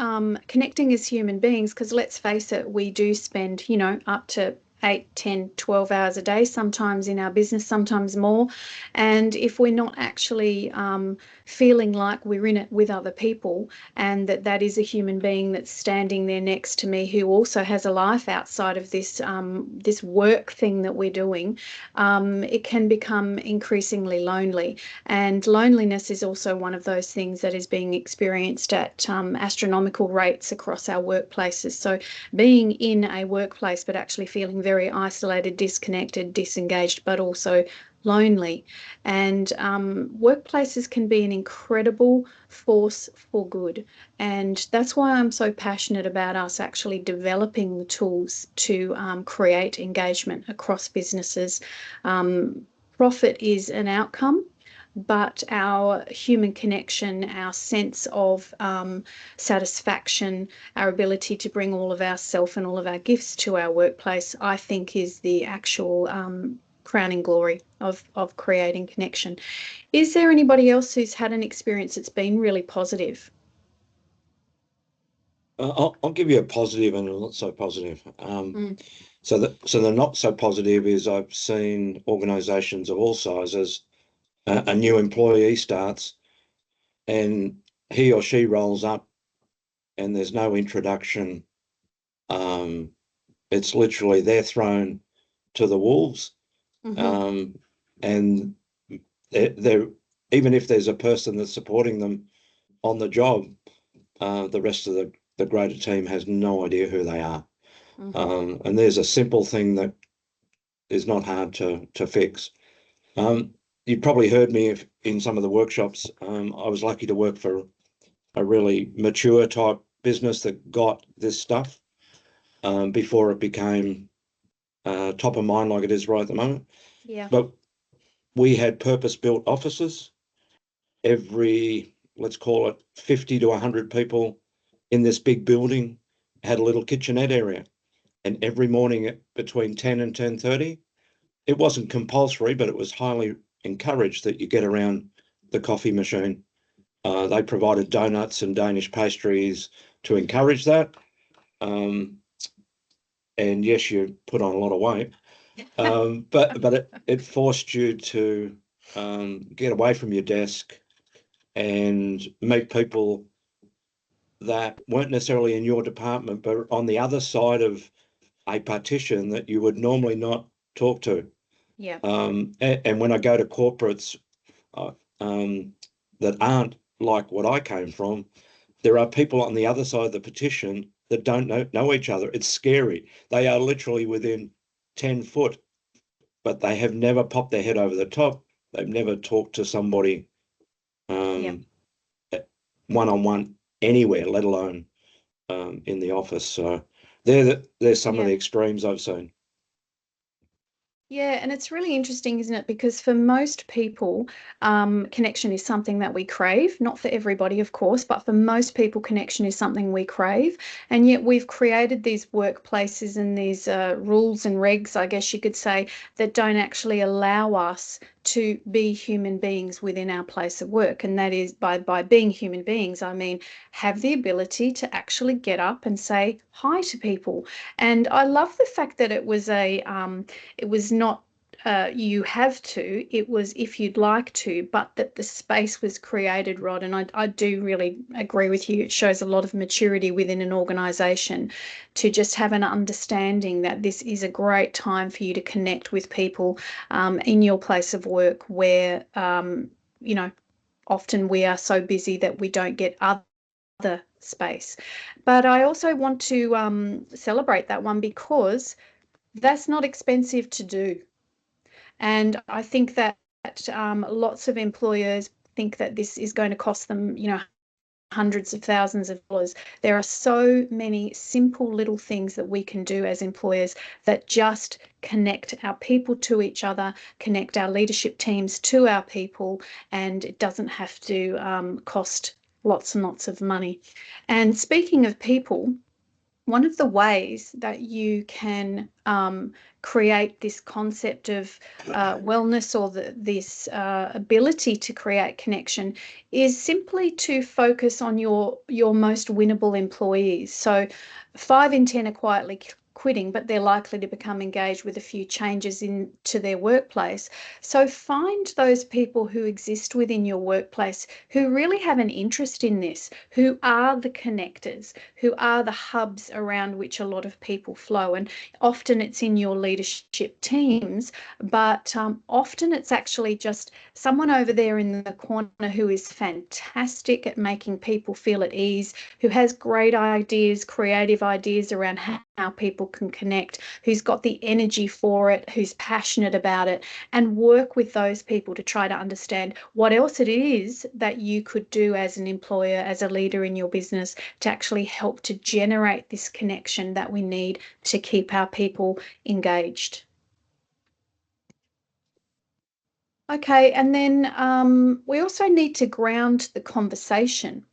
A: connecting as human beings, because let's face it, we do spend, up to 8, 10, 12 hours a day, sometimes in our business, sometimes more. And if we're not actually feeling like we're in it with other people, and that is a human being that's standing there next to me who also has a life outside of this this work thing that we're doing, it can become increasingly lonely. And loneliness is also one of those things that is being experienced at astronomical rates across our workplaces. So being in a workplace but actually feeling very isolated, disconnected, disengaged, but also lonely. And workplaces can be an incredible force for good. And that's why I'm so passionate about us actually developing the tools to create engagement across businesses. Profit is an outcome, but our human connection, our sense of satisfaction, our ability to bring all of ourself and all of our gifts to our workplace, I think is the actual crowning glory of creating connection. Is there anybody else who's had an experience that's been really positive?
D: I'll give you a positive and a not so positive. So the not so positive is I've seen organisations of all sizes. A new employee starts, and he or she rolls up, and there's no introduction. It's literally they're thrown to the wolves, and they're even if there's a person that's supporting them on the job, the rest of the greater team has no idea who they are. And there's a simple thing that is not hard to fix. You probably heard me in some of the workshops. I was lucky to work for a really mature type business that got this stuff before it became top of mind like it is right at the moment.
A: Yeah.
D: But we had purpose-built offices. Every, let's call it 50 to 100 people in this big building had a little kitchenette area. And every morning between 10 and 10:30, it wasn't compulsory, but it was highly encouraged that you get around the coffee machine. They provided donuts and Danish pastries to encourage that. And yes, you put on a lot of weight, but it forced you to get away from your desk and meet people that weren't necessarily in your department, but on the other side of a partition that you would normally not talk to.
A: Yeah.
D: And when I go to corporates that aren't like what I came from, there are people on the other side of the partition that don't know each other. It's scary. They are literally within 10 foot, but they have never popped their head over the top. They've never talked to somebody one-on-one anywhere, let alone in the office. So there's some of the extremes I've seen.
A: Yeah, and it's really interesting, isn't it? Because for most people, connection is something that we crave. Not for everybody, of course, but for most people, connection is something we crave. And yet we've created these workplaces and these rules and regs, I guess you could say, that don't actually allow us to be human beings within our place of work. And that is by being human beings, I mean, have the ability to actually get up and say hi to people. And I love the fact that it was not you have to, it was if you'd like to, but that the space was created, Rod. And I do really agree with you. It shows a lot of maturity within an organisation to just have an understanding that this is a great time for you to connect with people in your place of work where, often we are so busy that we don't get other space. But I also want to celebrate that one because that's not expensive to do. And I think that lots of employers think that this is going to cost them, hundreds of thousands of dollars. There are so many simple little things that we can do as employers that just connect our people to each other, connect our leadership teams to our people, and it doesn't have to cost lots and lots of money. And speaking of people, one of the ways that you can create this concept of wellness or this ability to create connection is simply to focus on your most winnable employees. So 5 in 10 are quietly quitting, but they're likely to become engaged with a few changes into their workplace. So find those people who exist within your workplace who really have an interest in this, who are the connectors, who are the hubs around which a lot of people flow. And often it's in your leadership teams, but often it's actually just someone over there in the corner who is fantastic at making people feel at ease, who has great ideas, creative ideas around how people can connect, who's got the energy for it, who's passionate about it, and work with those people to try to understand what else it is that you could do as an employer, as a leader in your business, to actually help to generate this connection that we need to keep our people engaged. Okay, and then we also need to ground the conversation.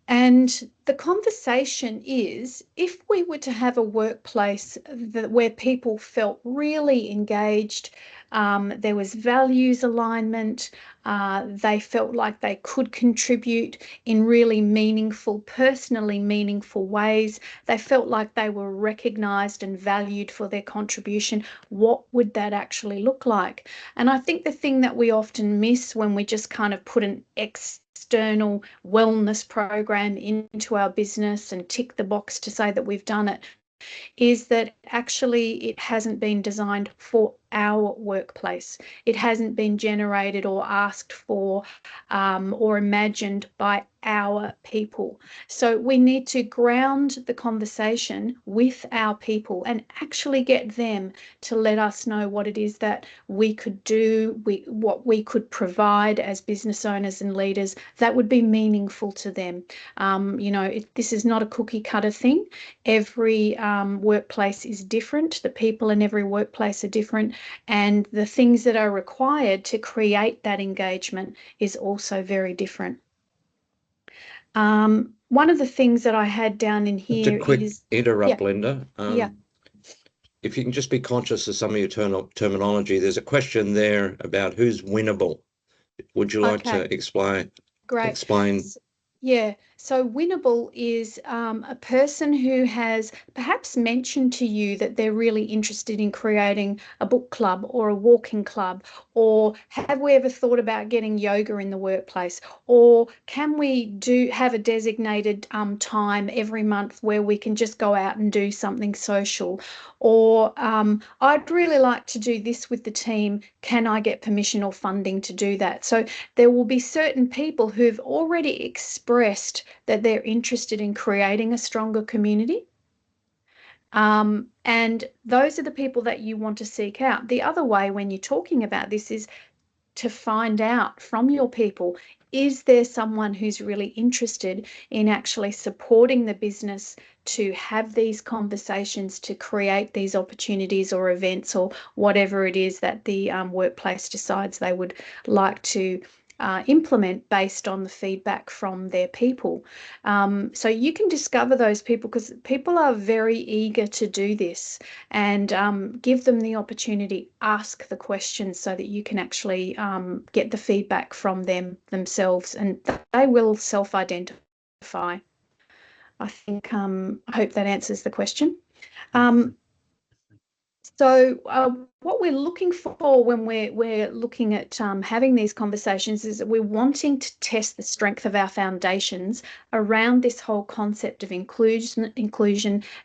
A: And the conversation is, if we were to have a workplace where people felt really engaged, there was values alignment, they felt like they could contribute in really meaningful, personally meaningful ways, they felt like they were recognised and valued for their contribution, what would that actually look like? And I think the thing that we often miss when we just kind of put an external wellness program into our business and tick the box to say that we've done it, is that actually it hasn't been designed for our workplace. It hasn't been generated or asked for or imagined by our people. So we need to ground the conversation with our people and actually get them to let us know what it is that we could do, what we could provide as business owners and leaders that would be meaningful to them. This is not a cookie cutter thing. Every workplace is different. The people in every workplace are different. And the things that are required to create that engagement is also very different. One of the things that I had down in here
D: Just a quick
A: is...
D: interrupt,
A: Yeah.
D: Linda.
A: Yeah.
D: If you can just be conscious of some of your terminology, there's a question there about who's winnable. Would you like to explain?
A: Great.
D: Explain.
A: Yeah, so winnable is a person who has perhaps mentioned to you that they're really interested in creating a book club or a walking club, or have we ever thought about getting yoga in the workplace, or can we have a designated time every month where we can just go out and do something social, or I'd really like to do this with the team. Can I get permission or funding to do that? So there will be certain people who've already expressed that they're interested in creating a stronger community. And those are the people that you want to seek out. The other way when you're talking about this is to find out from your people, is there someone who's really interested in actually supporting the business to have these conversations, to create these opportunities or events or whatever it is that the workplace decides they would like to implement based on the feedback from their people. So you can discover those people, because people are very eager to do this, and give them the opportunity, ask the questions so that you can actually get the feedback from them themselves, and they will self-identify. I think, I hope that answers the question. So what we're looking for when we're looking at having these conversations is that we're wanting to test the strength of our foundations around this whole concept of inclusion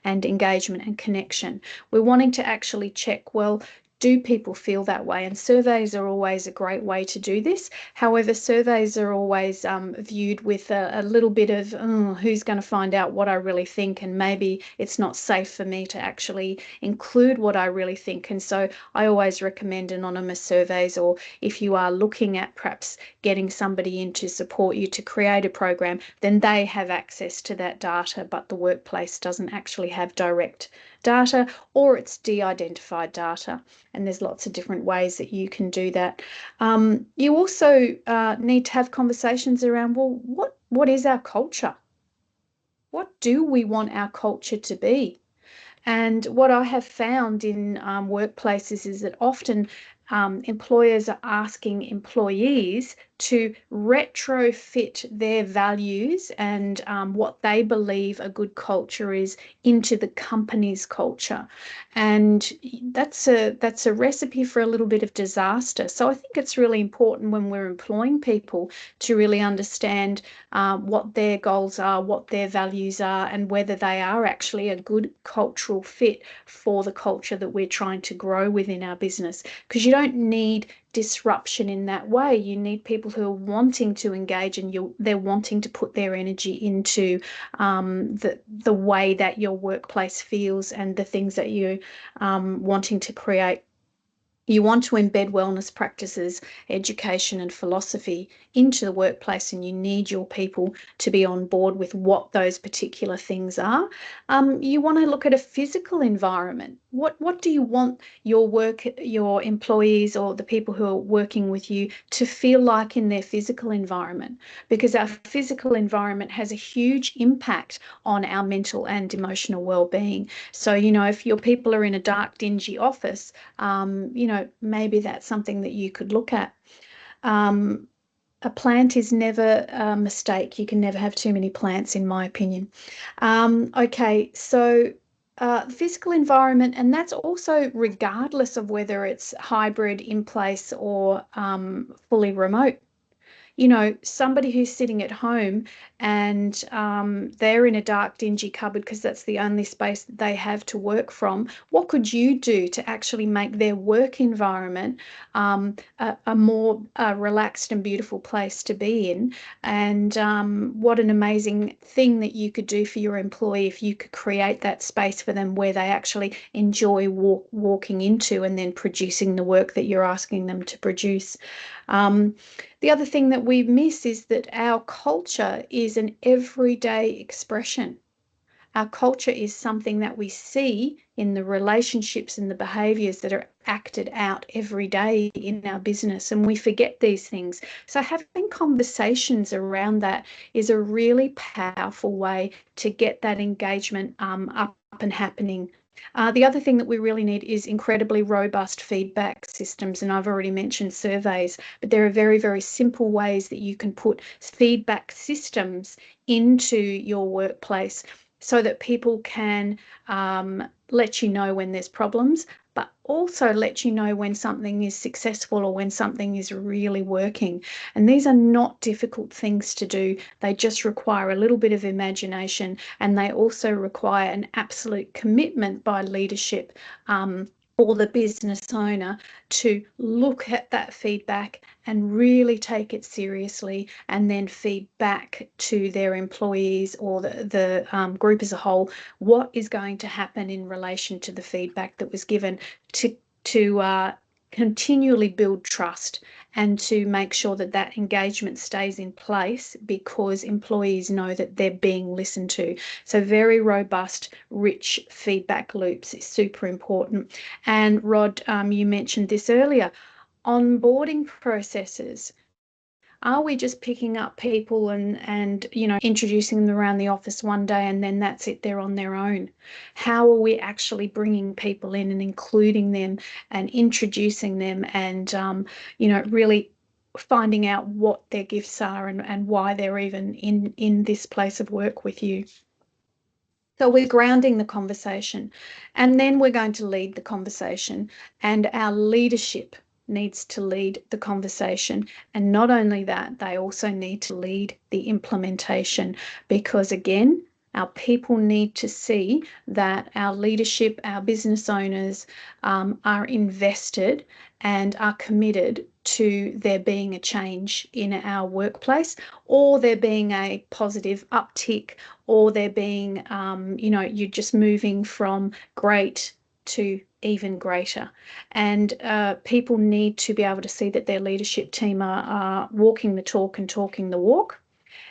A: and engagement and connection. We're wanting to actually check, well, do people feel that way? And surveys are always a great way to do this. However, surveys are always viewed with a little bit of, who's going to find out what I really think? And maybe it's not safe for me to actually include what I really think. And so I always recommend anonymous surveys, or if you are looking at perhaps getting somebody in to support you to create a program, then they have access to that data, but the workplace doesn't actually have direct data, or it's de-identified data. And there's lots of different ways that you can do that. You also need to have conversations around, well, what is our culture? What do we want our culture to be? And what I have found in workplaces is that often employers are asking employees to retrofit their values and what they believe a good culture is into the company's culture. And that's a recipe for a little bit of disaster. So I think it's really important when we're employing people to really understand what their goals are, what their values are, and whether they are actually a good cultural fit for the culture that we're trying to grow within our business. Because you don't need disruption in that way. You need people who are wanting to engage, and they're wanting to put their energy into the way that your workplace feels and the things that you're wanting to create. You want to embed wellness practices, education and philosophy into the workplace, and you need your people to be on board with what those particular things are. You want to look at a physical environment. What do you want your employees or the people who are working with you to feel like in their physical environment? Because our physical environment has a huge impact on our mental and emotional well-being. So, if your people are in a dark, dingy office, maybe that's something that you could look at. A plant is never a mistake. You can never have too many plants, in my opinion. Okay, so physical environment, and that's also regardless of whether it's hybrid, in place, or fully remote. Somebody who's sitting at home and they're in a dark, dingy cupboard because that's the only space that they have to work from. What could you do to actually make their work environment a more relaxed and beautiful place to be in? And what an amazing thing that you could do for your employee if you could create that space for them where they actually enjoy walking into and then producing the work that you're asking them to produce. The other thing that we miss is that our culture is an everyday expression. Our culture is something that we see in the relationships and the behaviours that are acted out every day in our business, and we forget these things. So having conversations around that is a really powerful way to get that engagement up and happening. The other thing that we really need is incredibly robust feedback systems, and I've already mentioned surveys, but there are very, very simple ways that you can put feedback systems into your workplace so that people can let you know when there's problems, but also let you know when something is successful or when something is really working. And these are not difficult things to do. They just require a little bit of imagination, and they also require an absolute commitment by leadership or the business owner to look at that feedback and really take it seriously, and then feed back to their employees or the group as a whole what is going to happen in relation to the feedback that was given, to continually build trust and to make sure that that engagement stays in place, because employees know that they're being listened to. So very robust, rich feedback loops is super important. And Rod, you mentioned this earlier, onboarding processes. Are we just picking up people and introducing them around the office one day and then that's it, they're on their own? How are we actually bringing people in and including them and introducing them and really finding out what their gifts are and why they're even in this place of work with you? So we're grounding the conversation, and then we're going to lead the conversation, and our leadership needs to lead the conversation. And not only that, they also need to lead the implementation, because again, our people need to see that our leadership, our business owners are invested and are committed to there being a change in our workplace, or there being a positive uptick, or there being, you're just moving from great to even greater. And people need to be able to see that their leadership team are walking the talk and talking the walk.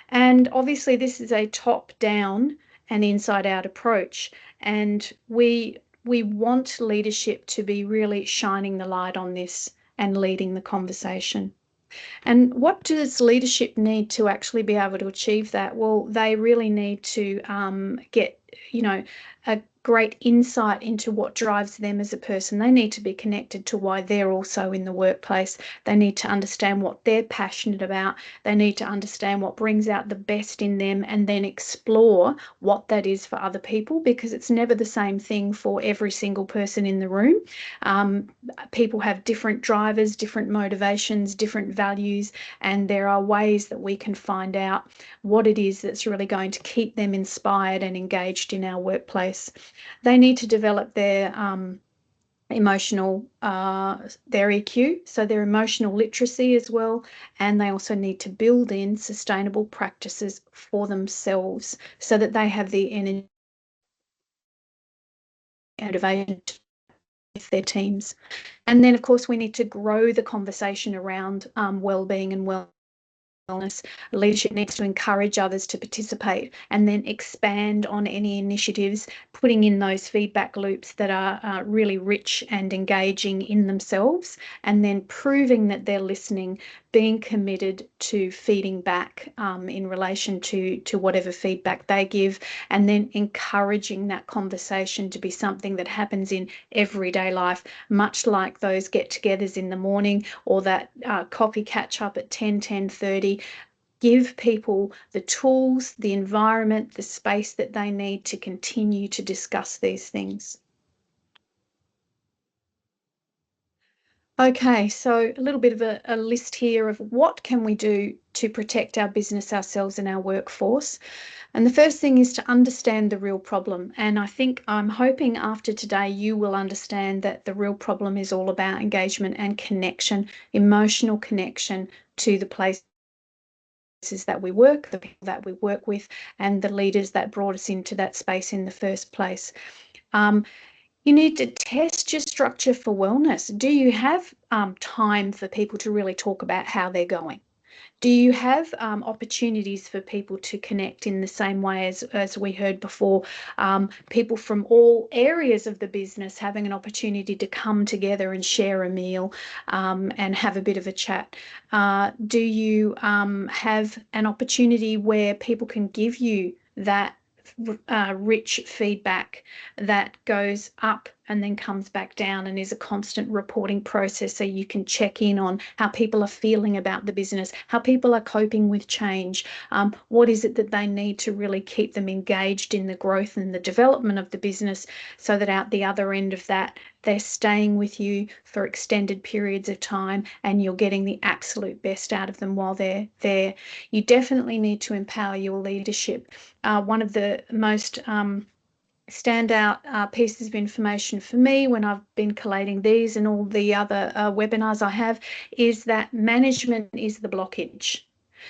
A: And obviously this is a top-down and inside-out approach, and we want leadership to be really shining the light on this and leading the conversation. And what does leadership need to actually be able to achieve that? Well, they really need to get, a great insight into what drives them as a person. They need to be connected to why they're also in the workplace. They need to understand what they're passionate about. They need to understand what brings out the best in them, and then explore what that is for other people, because it's never the same thing for every single person in the room. People have different drivers, different motivations, different values, and there are ways that we can find out what it is that's really going to keep them inspired and engaged in our workplace. They need to develop their emotional, their EQ, so their emotional literacy as well, and they also need to build in sustainable practices for themselves so that they have the energy and motivation with their teams. And then, of course, we need to grow the conversation around well-being and wellness. Leadership needs to encourage others to participate and then expand on any initiatives, putting in those feedback loops that are really rich and engaging in themselves, and then proving that they're listening, being committed to feeding back in relation to whatever feedback they give, and then encouraging that conversation to be something that happens in everyday life, much like those get-togethers in the morning or that coffee catch-up at 10:30. Give people the tools, the environment, the space that they need to continue to discuss these things. Okay, so a little bit of a list here of what can we do to protect our business, ourselves, and our workforce. And the first thing is to understand the real problem. And I'm hoping after today you will understand that the real problem is all about engagement and connection, emotional connection to the places that we work, the people that we work with, and the leaders that brought us into that space in the first place. You need to test your structure for wellness. Do you have time for people to really talk about how they're going? Do you have opportunities for people to connect in the same way as we heard before? People from all areas of the business having an opportunity to come together and share a meal and have a bit of a chat. Do you have an opportunity where people can give you that rich feedback that goes up and then comes back down and is a constant reporting process, so you can check in on how people are feeling about the business, how people are coping with change, what is it that they need to really keep them engaged in the growth and the development of the business, so that out the other end of that, they're staying with you for extended periods of time and you're getting the absolute best out of them while they're there. You definitely need to empower your leadership. One of the most standout pieces of information for me when I've been collating these and all the other webinars I have is that management is the blockage.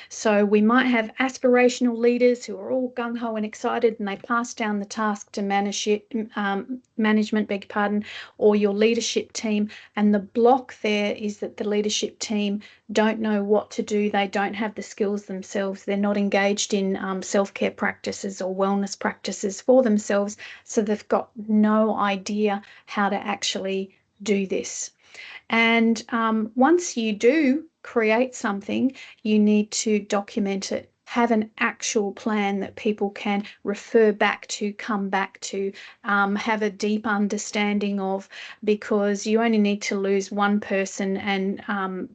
A: So we might have aspirational leaders who are all gung-ho and excited, and they pass down the task to management, beg your pardon, or your leadership team. And the block there is that the leadership team don't know what to do. They don't have the skills themselves. They're not engaged in self-care practices or wellness practices for themselves. So they've got no idea how to actually do this. And once you do create something, you need to document it, have an actual plan that people can refer back to, come back to, have a deep understanding of, because you only need to lose one person and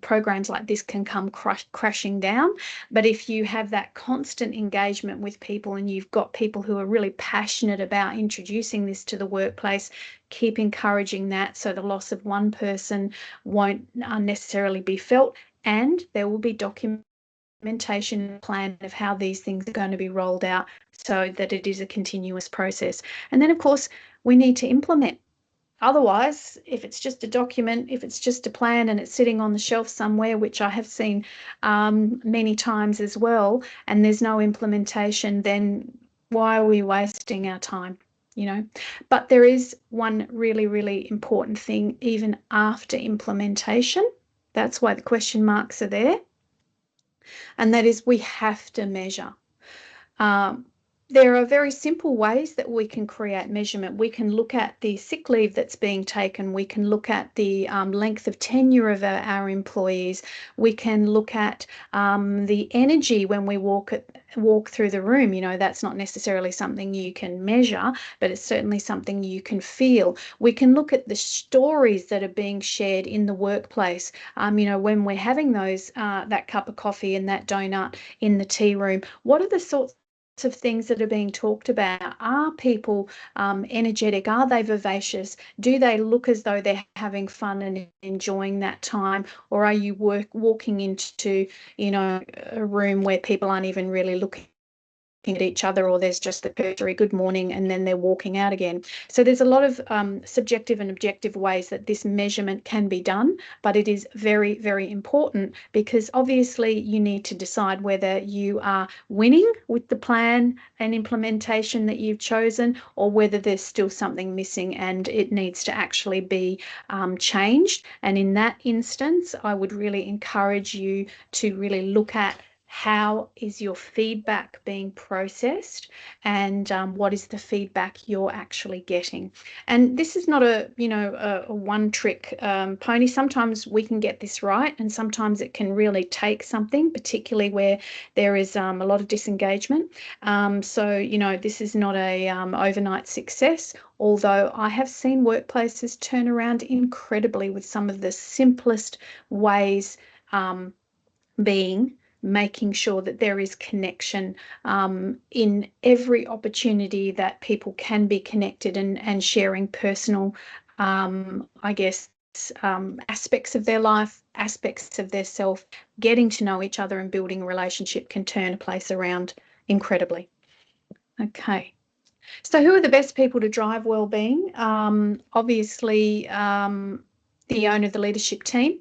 A: programs like this can come crashing down. But if you have that constant engagement with people and you've got people who are really passionate about introducing this to the workplace, keep encouraging that, so the loss of one person won't unnecessarily be felt, and there will be documentation plan of how these things are going to be rolled out so that it is a continuous process. And then, of course, we need to implement. Otherwise, if it's just a document, if it's just a plan and it's sitting on the shelf somewhere, which I have seen many times as well, and there's no implementation, then why are we wasting our time? But there is one really, really important thing even after implementation. That's why the question marks are there. And that is, we have to measure. There are very simple ways that we can create measurement. We can look at the sick leave that's being taken. We can look at the length of tenure of our employees. We can look at the energy when we walk through the room. That's not necessarily something you can measure, but it's certainly something you can feel. We can look at the stories that are being shared in the workplace. When we're having that cup of coffee and that donut in the tea room, what are the sorts of things that are being talked about? Are people energetic? Are they vivacious? Do they look as though they're having fun and enjoying that time? Or are you walking into a room where people aren't even really looking at each other, or there's just the cursory good morning and then they're walking out again? So there's a lot of subjective and objective ways that this measurement can be done, but it is very, very important, because obviously you need to decide whether you are winning with the plan and implementation that you've chosen, or whether there's still something missing and it needs to actually be changed. And in that instance, I would really encourage you to really look at how is your feedback being processed, and what is the feedback you're actually getting. And this is not a one-trick pony. Sometimes we can get this right, and sometimes it can really take something, particularly where there is a lot of disengagement. So this is not a overnight success, although I have seen workplaces turn around incredibly with some of the simplest ways, being making sure that there is connection in every opportunity that people can be connected, and sharing personal, aspects of their life, aspects of their self. Getting to know each other and building a relationship can turn a place around incredibly. Okay. So who are the best people to drive wellbeing? Obviously, the owner of the leadership team.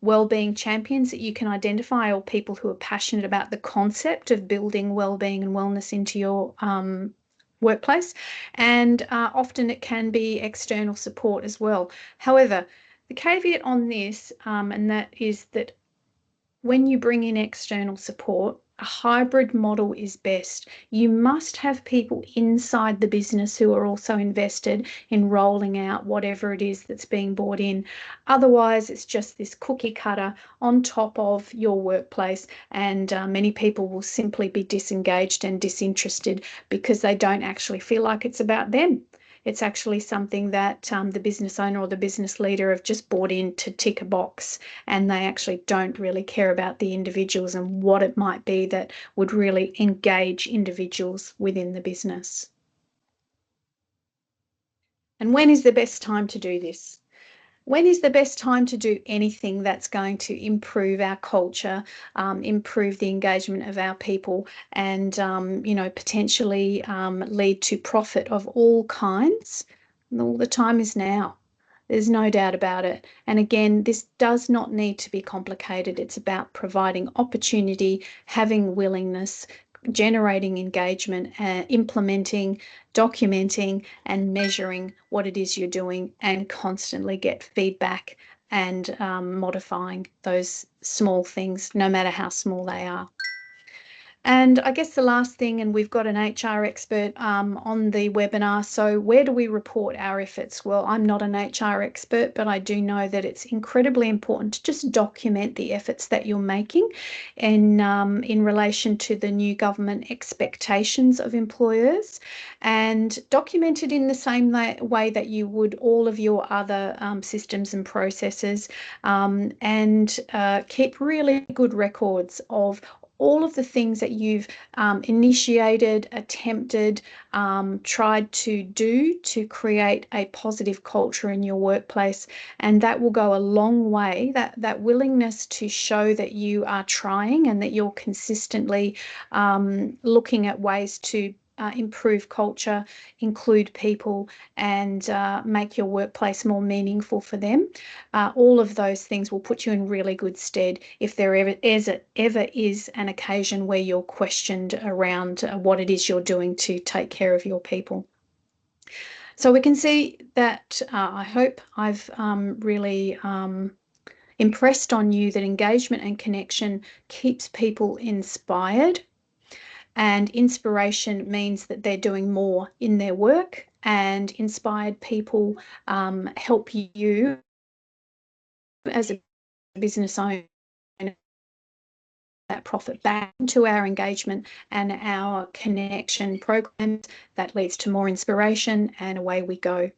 A: Wellbeing champions that you can identify, or people who are passionate about the concept of building wellbeing and wellness into your workplace. And often it can be external support as well. However, the caveat on this, and that is that when you bring in external support, a hybrid model is best. You must have people inside the business who are also invested in rolling out whatever it is that's being brought in. Otherwise, it's just this cookie cutter on top of your workplace, and many people will simply be disengaged and disinterested because they don't actually feel like it's about them. It's actually something that the business owner or the business leader have just bought in to tick a box, and they actually don't really care about the individuals and what it might be that would really engage individuals within the business. And when is the best time to do this? When is the best time to do anything that's going to improve our culture, improve the engagement of our people, and potentially lead to profit of all kinds? All the time is now. There's no doubt about it. And again, this does not need to be complicated. It's about providing opportunity, having willingness, generating engagement, implementing, documenting, and measuring what it is you're doing, and constantly get feedback and modifying those small things, no matter how small they are. And I guess the last thing, and we've got an HR expert on the webinar. So where do we report our efforts? Well, I'm not an HR expert, but I do know that it's incredibly important to just document the efforts that you're making in relation to the new government expectations of employers, and document it in the same way that you would all of your other systems and processes, and keep really good records of all of the things that you've initiated, attempted, tried to do to create a positive culture in your workplace. And that will go a long way. That willingness to show that you are trying and that you're consistently looking at ways to improve culture, include people, and make your workplace more meaningful for them. All of those things will put you in really good stead if there ever is an occasion where you're questioned around what it is you're doing to take care of your people. So we can see that I hope I've really impressed on you that engagement and connection keeps people inspired. And inspiration means that they're doing more in their work, and inspired people help you as a business owner that profit back into our engagement and our connection programs. That leads to more inspiration, and away we go.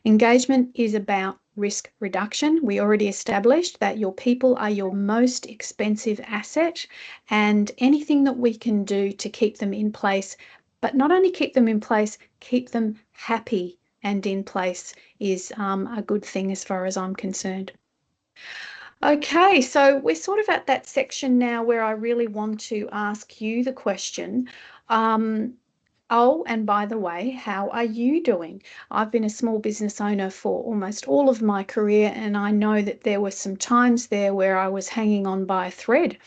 A: Engagement is about risk reduction. We already established that your people are your most expensive asset, and anything that we can do to keep them in place, but not only keep them in place, keep them happy and in place, is a good thing as far as I'm concerned. Okay, so we're sort of at that section now where I really want to ask you the question. Oh, and by the way, how are you doing? I've been a small business owner for almost all of my career, and I know that there were some times there where I was hanging on by a thread.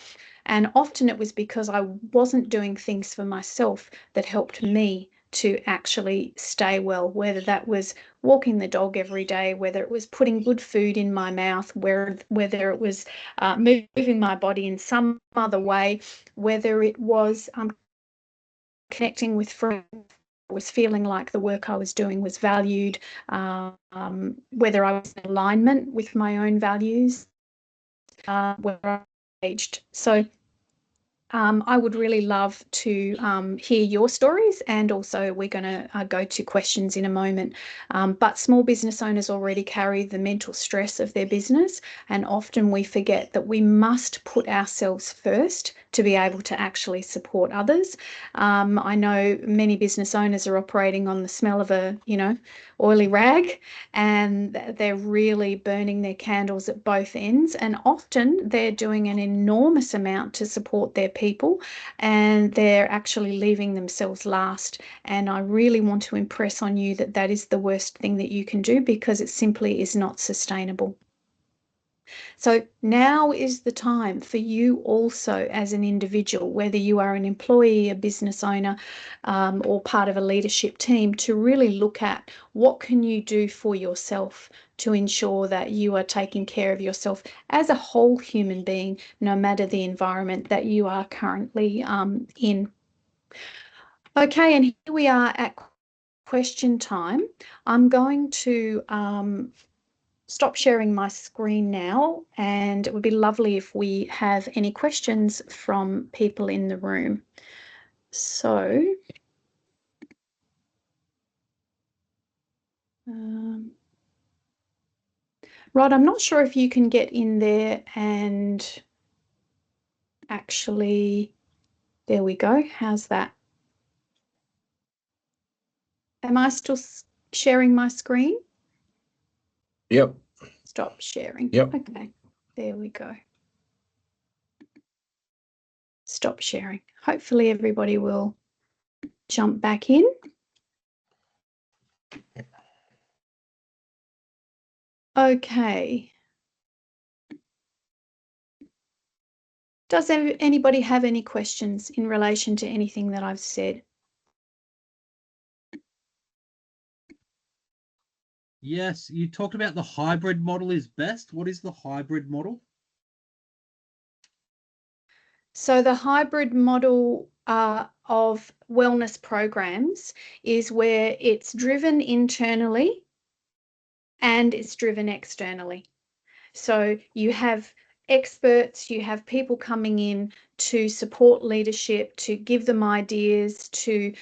A: And often it was because I wasn't doing things for myself that helped me to actually stay well, whether that was walking the dog every day, whether it was putting good food in my mouth, whether it was moving my body in some other way, whether it was connecting with friends, was feeling like the work I was doing was valued, whether I was in alignment with my own values, whether I was engaged. So I would really love to hear your stories, and also we're going to go to questions in a moment. But small business owners already carry the mental stress of their business, and often we forget that we must put ourselves first to be able to actually support others. I know many business owners are operating on the smell of a, oily rag, and they're really burning their candles at both ends, and often they're doing an enormous amount to support their people, and they're actually leaving themselves last. And I really want to impress on you that that is the worst thing that you can do, because it simply is not sustainable. So now is the time for you also as an individual, whether you are an employee, a business owner, or part of a leadership team, to really look at what can you do for yourself to ensure that you are taking care of yourself as a whole human being, no matter the environment that you are currently in. Okay, and here we are at question time. I'm going to stop sharing my screen now, and it would be lovely if we have any questions from people in the room. So, Rod, I'm not sure if you can get in there and actually, there we go. How's that? Am I still sharing my screen?
D: Yep.
A: Stop sharing.
D: Yep.
A: Okay, there we go. Stop sharing. Hopefully everybody will jump back in. Okay. Does anybody have any questions in relation to anything that I've said?
E: Yes, you talked about the hybrid model is best. What is the hybrid model?
A: So the hybrid model of wellness programs is where it's driven internally and it's driven externally. So you have experts, you have people coming in to support leadership, to give them ideas, to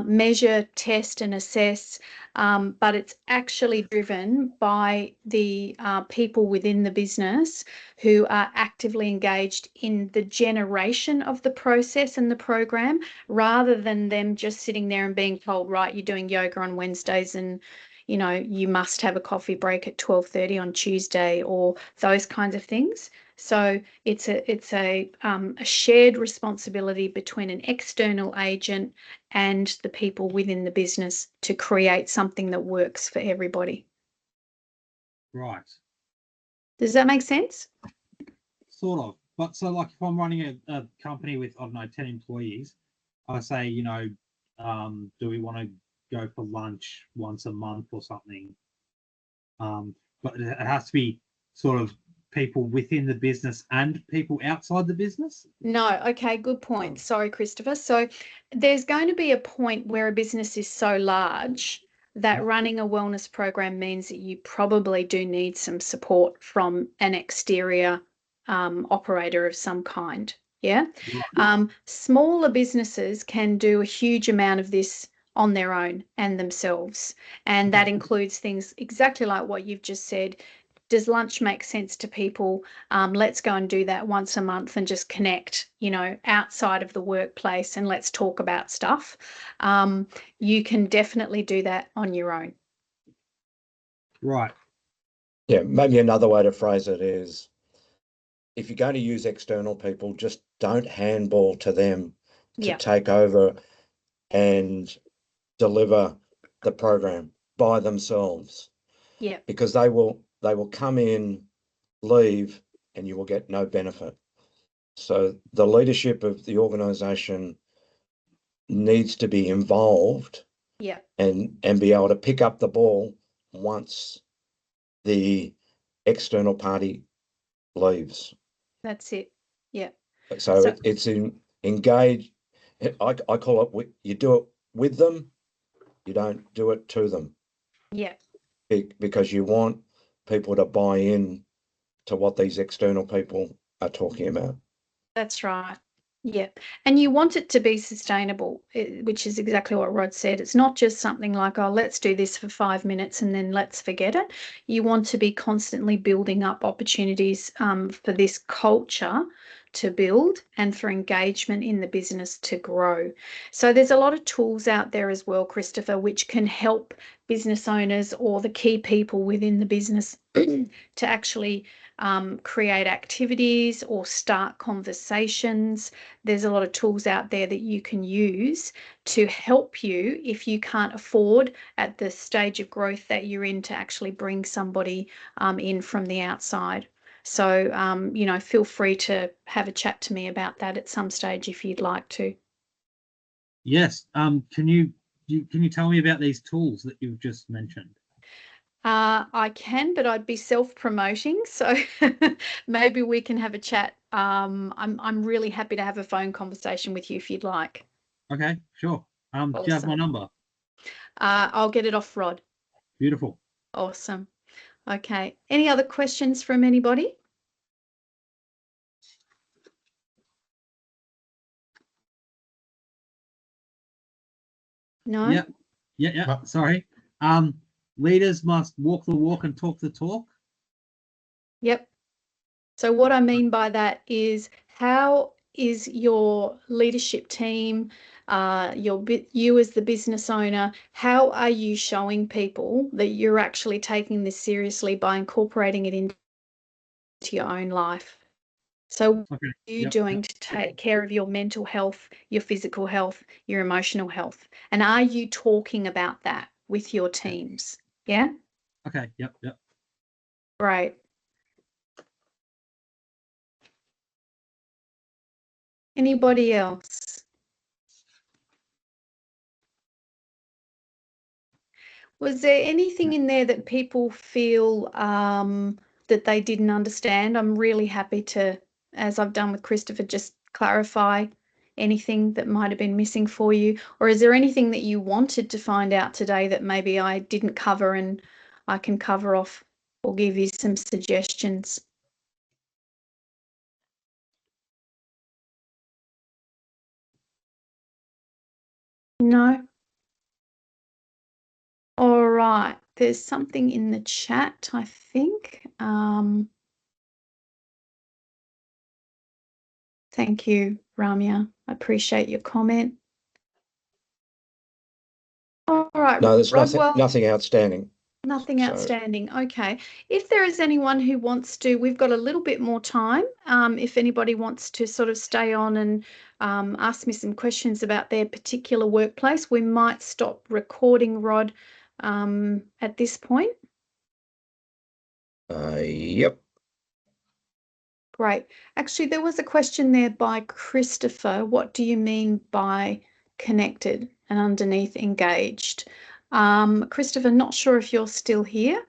A: measure, test and assess, but it's actually driven by the people within the business who are actively engaged in the generation of the process and the program, rather than them just sitting there and being told, right, you're doing yoga on Wednesdays and you must have a coffee break at 12:30 on Tuesday, or those kinds of things. So it's a shared responsibility between an external agent and the people within the business to create something that works for everybody.
E: Right.
A: Does that make sense?
E: Sort of. But so like if I'm running a company with, I don't know, 10 employees, I say, do we want to go for lunch once a month or something? But it has to be sort of people within the business and people outside the business.
A: No, okay, good point. Sorry, Christopher. So there's going to be a point where a business is so large that running a wellness program means that you probably do need some support from an exterior operator of some kind. Yeah. Smaller businesses can do a huge amount of this on their own and themselves. And that includes things exactly like what you've just said. Does lunch make sense to people? Let's go and do that once a month and just connect, outside of the workplace, and let's talk about stuff. You can definitely do that on your own.
E: Right.
D: Yeah, maybe another way to phrase it is, if you're going to use external people, just don't handball to them to take over and deliver the program by themselves.
A: Yeah.
D: Because they will come in, leave, and you will get no benefit. So the leadership of the organisation needs to be involved.
A: Yeah.
D: And be able to pick up the ball once the external party leaves.
A: That's it. Yeah.
D: So it's engage. I call it, you do it with them, you don't do it to them.
A: Yeah.
D: Because you want people to buy in to what these external people are talking about.
A: That's right. Yeah. And you want it to be sustainable, which is exactly what Rod said. It's not just something like, oh, let's do this for 5 minutes and then let's forget it. You want to be constantly building up opportunities for this culture to build and for engagement in the business to grow. So there's a lot of tools out there as well, Christopher, which can help business owners or the key people within the business to actually create activities or start conversations. There's a lot of tools out there that you can use to help you if you can't afford at the stage of growth that you're in to actually bring somebody in from the outside. So, feel free to have a chat to me about that at some stage if you'd like to.
E: Yes. Can you tell me about these tools that you've just mentioned?
A: I can, but I'd be self-promoting, so maybe we can have a chat. I'm really happy to have a phone conversation with you if you'd like.
E: Okay, sure. Do you have my number?
A: I'll get it off Rod.
E: Beautiful.
A: Awesome. Okay. Any other questions from anybody? No?
E: Yeah. Sorry. Leaders must walk the walk and talk the talk.
A: Yep. So what I mean by that is, how is your leadership team, you as the business owner, how are you showing people that you're actually taking this seriously by incorporating it into your own life? So what are you doing to take care of your mental health, your physical health, your emotional health? And are you talking about that with your teams? Yeah?
E: Okay, yep.
A: Great. Anybody else? Was there anything in there that people feel that they didn't understand? I'm really happy to, as I've done with Christopher, just clarify anything that might have been missing for you. Or is there anything that you wanted to find out today that maybe I didn't cover and I can cover off or give you some suggestions? No? All right. There's something in the chat, I think. Thank you, Ramya. I appreciate your comment. All right.
D: No, there's
A: Rodwell,
D: nothing outstanding.
A: Nothing outstanding. Okay. If there is anyone who wants to, we've got a little bit more time. If anybody wants to sort of stay on and ask me some questions about their particular workplace, we might stop recording, Rod, at this point.
D: Yep.
A: Great. Actually, there was a question there by Christopher. What do you mean by connected and underneath engaged? Christopher, not sure if you're still here,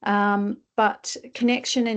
A: but connection and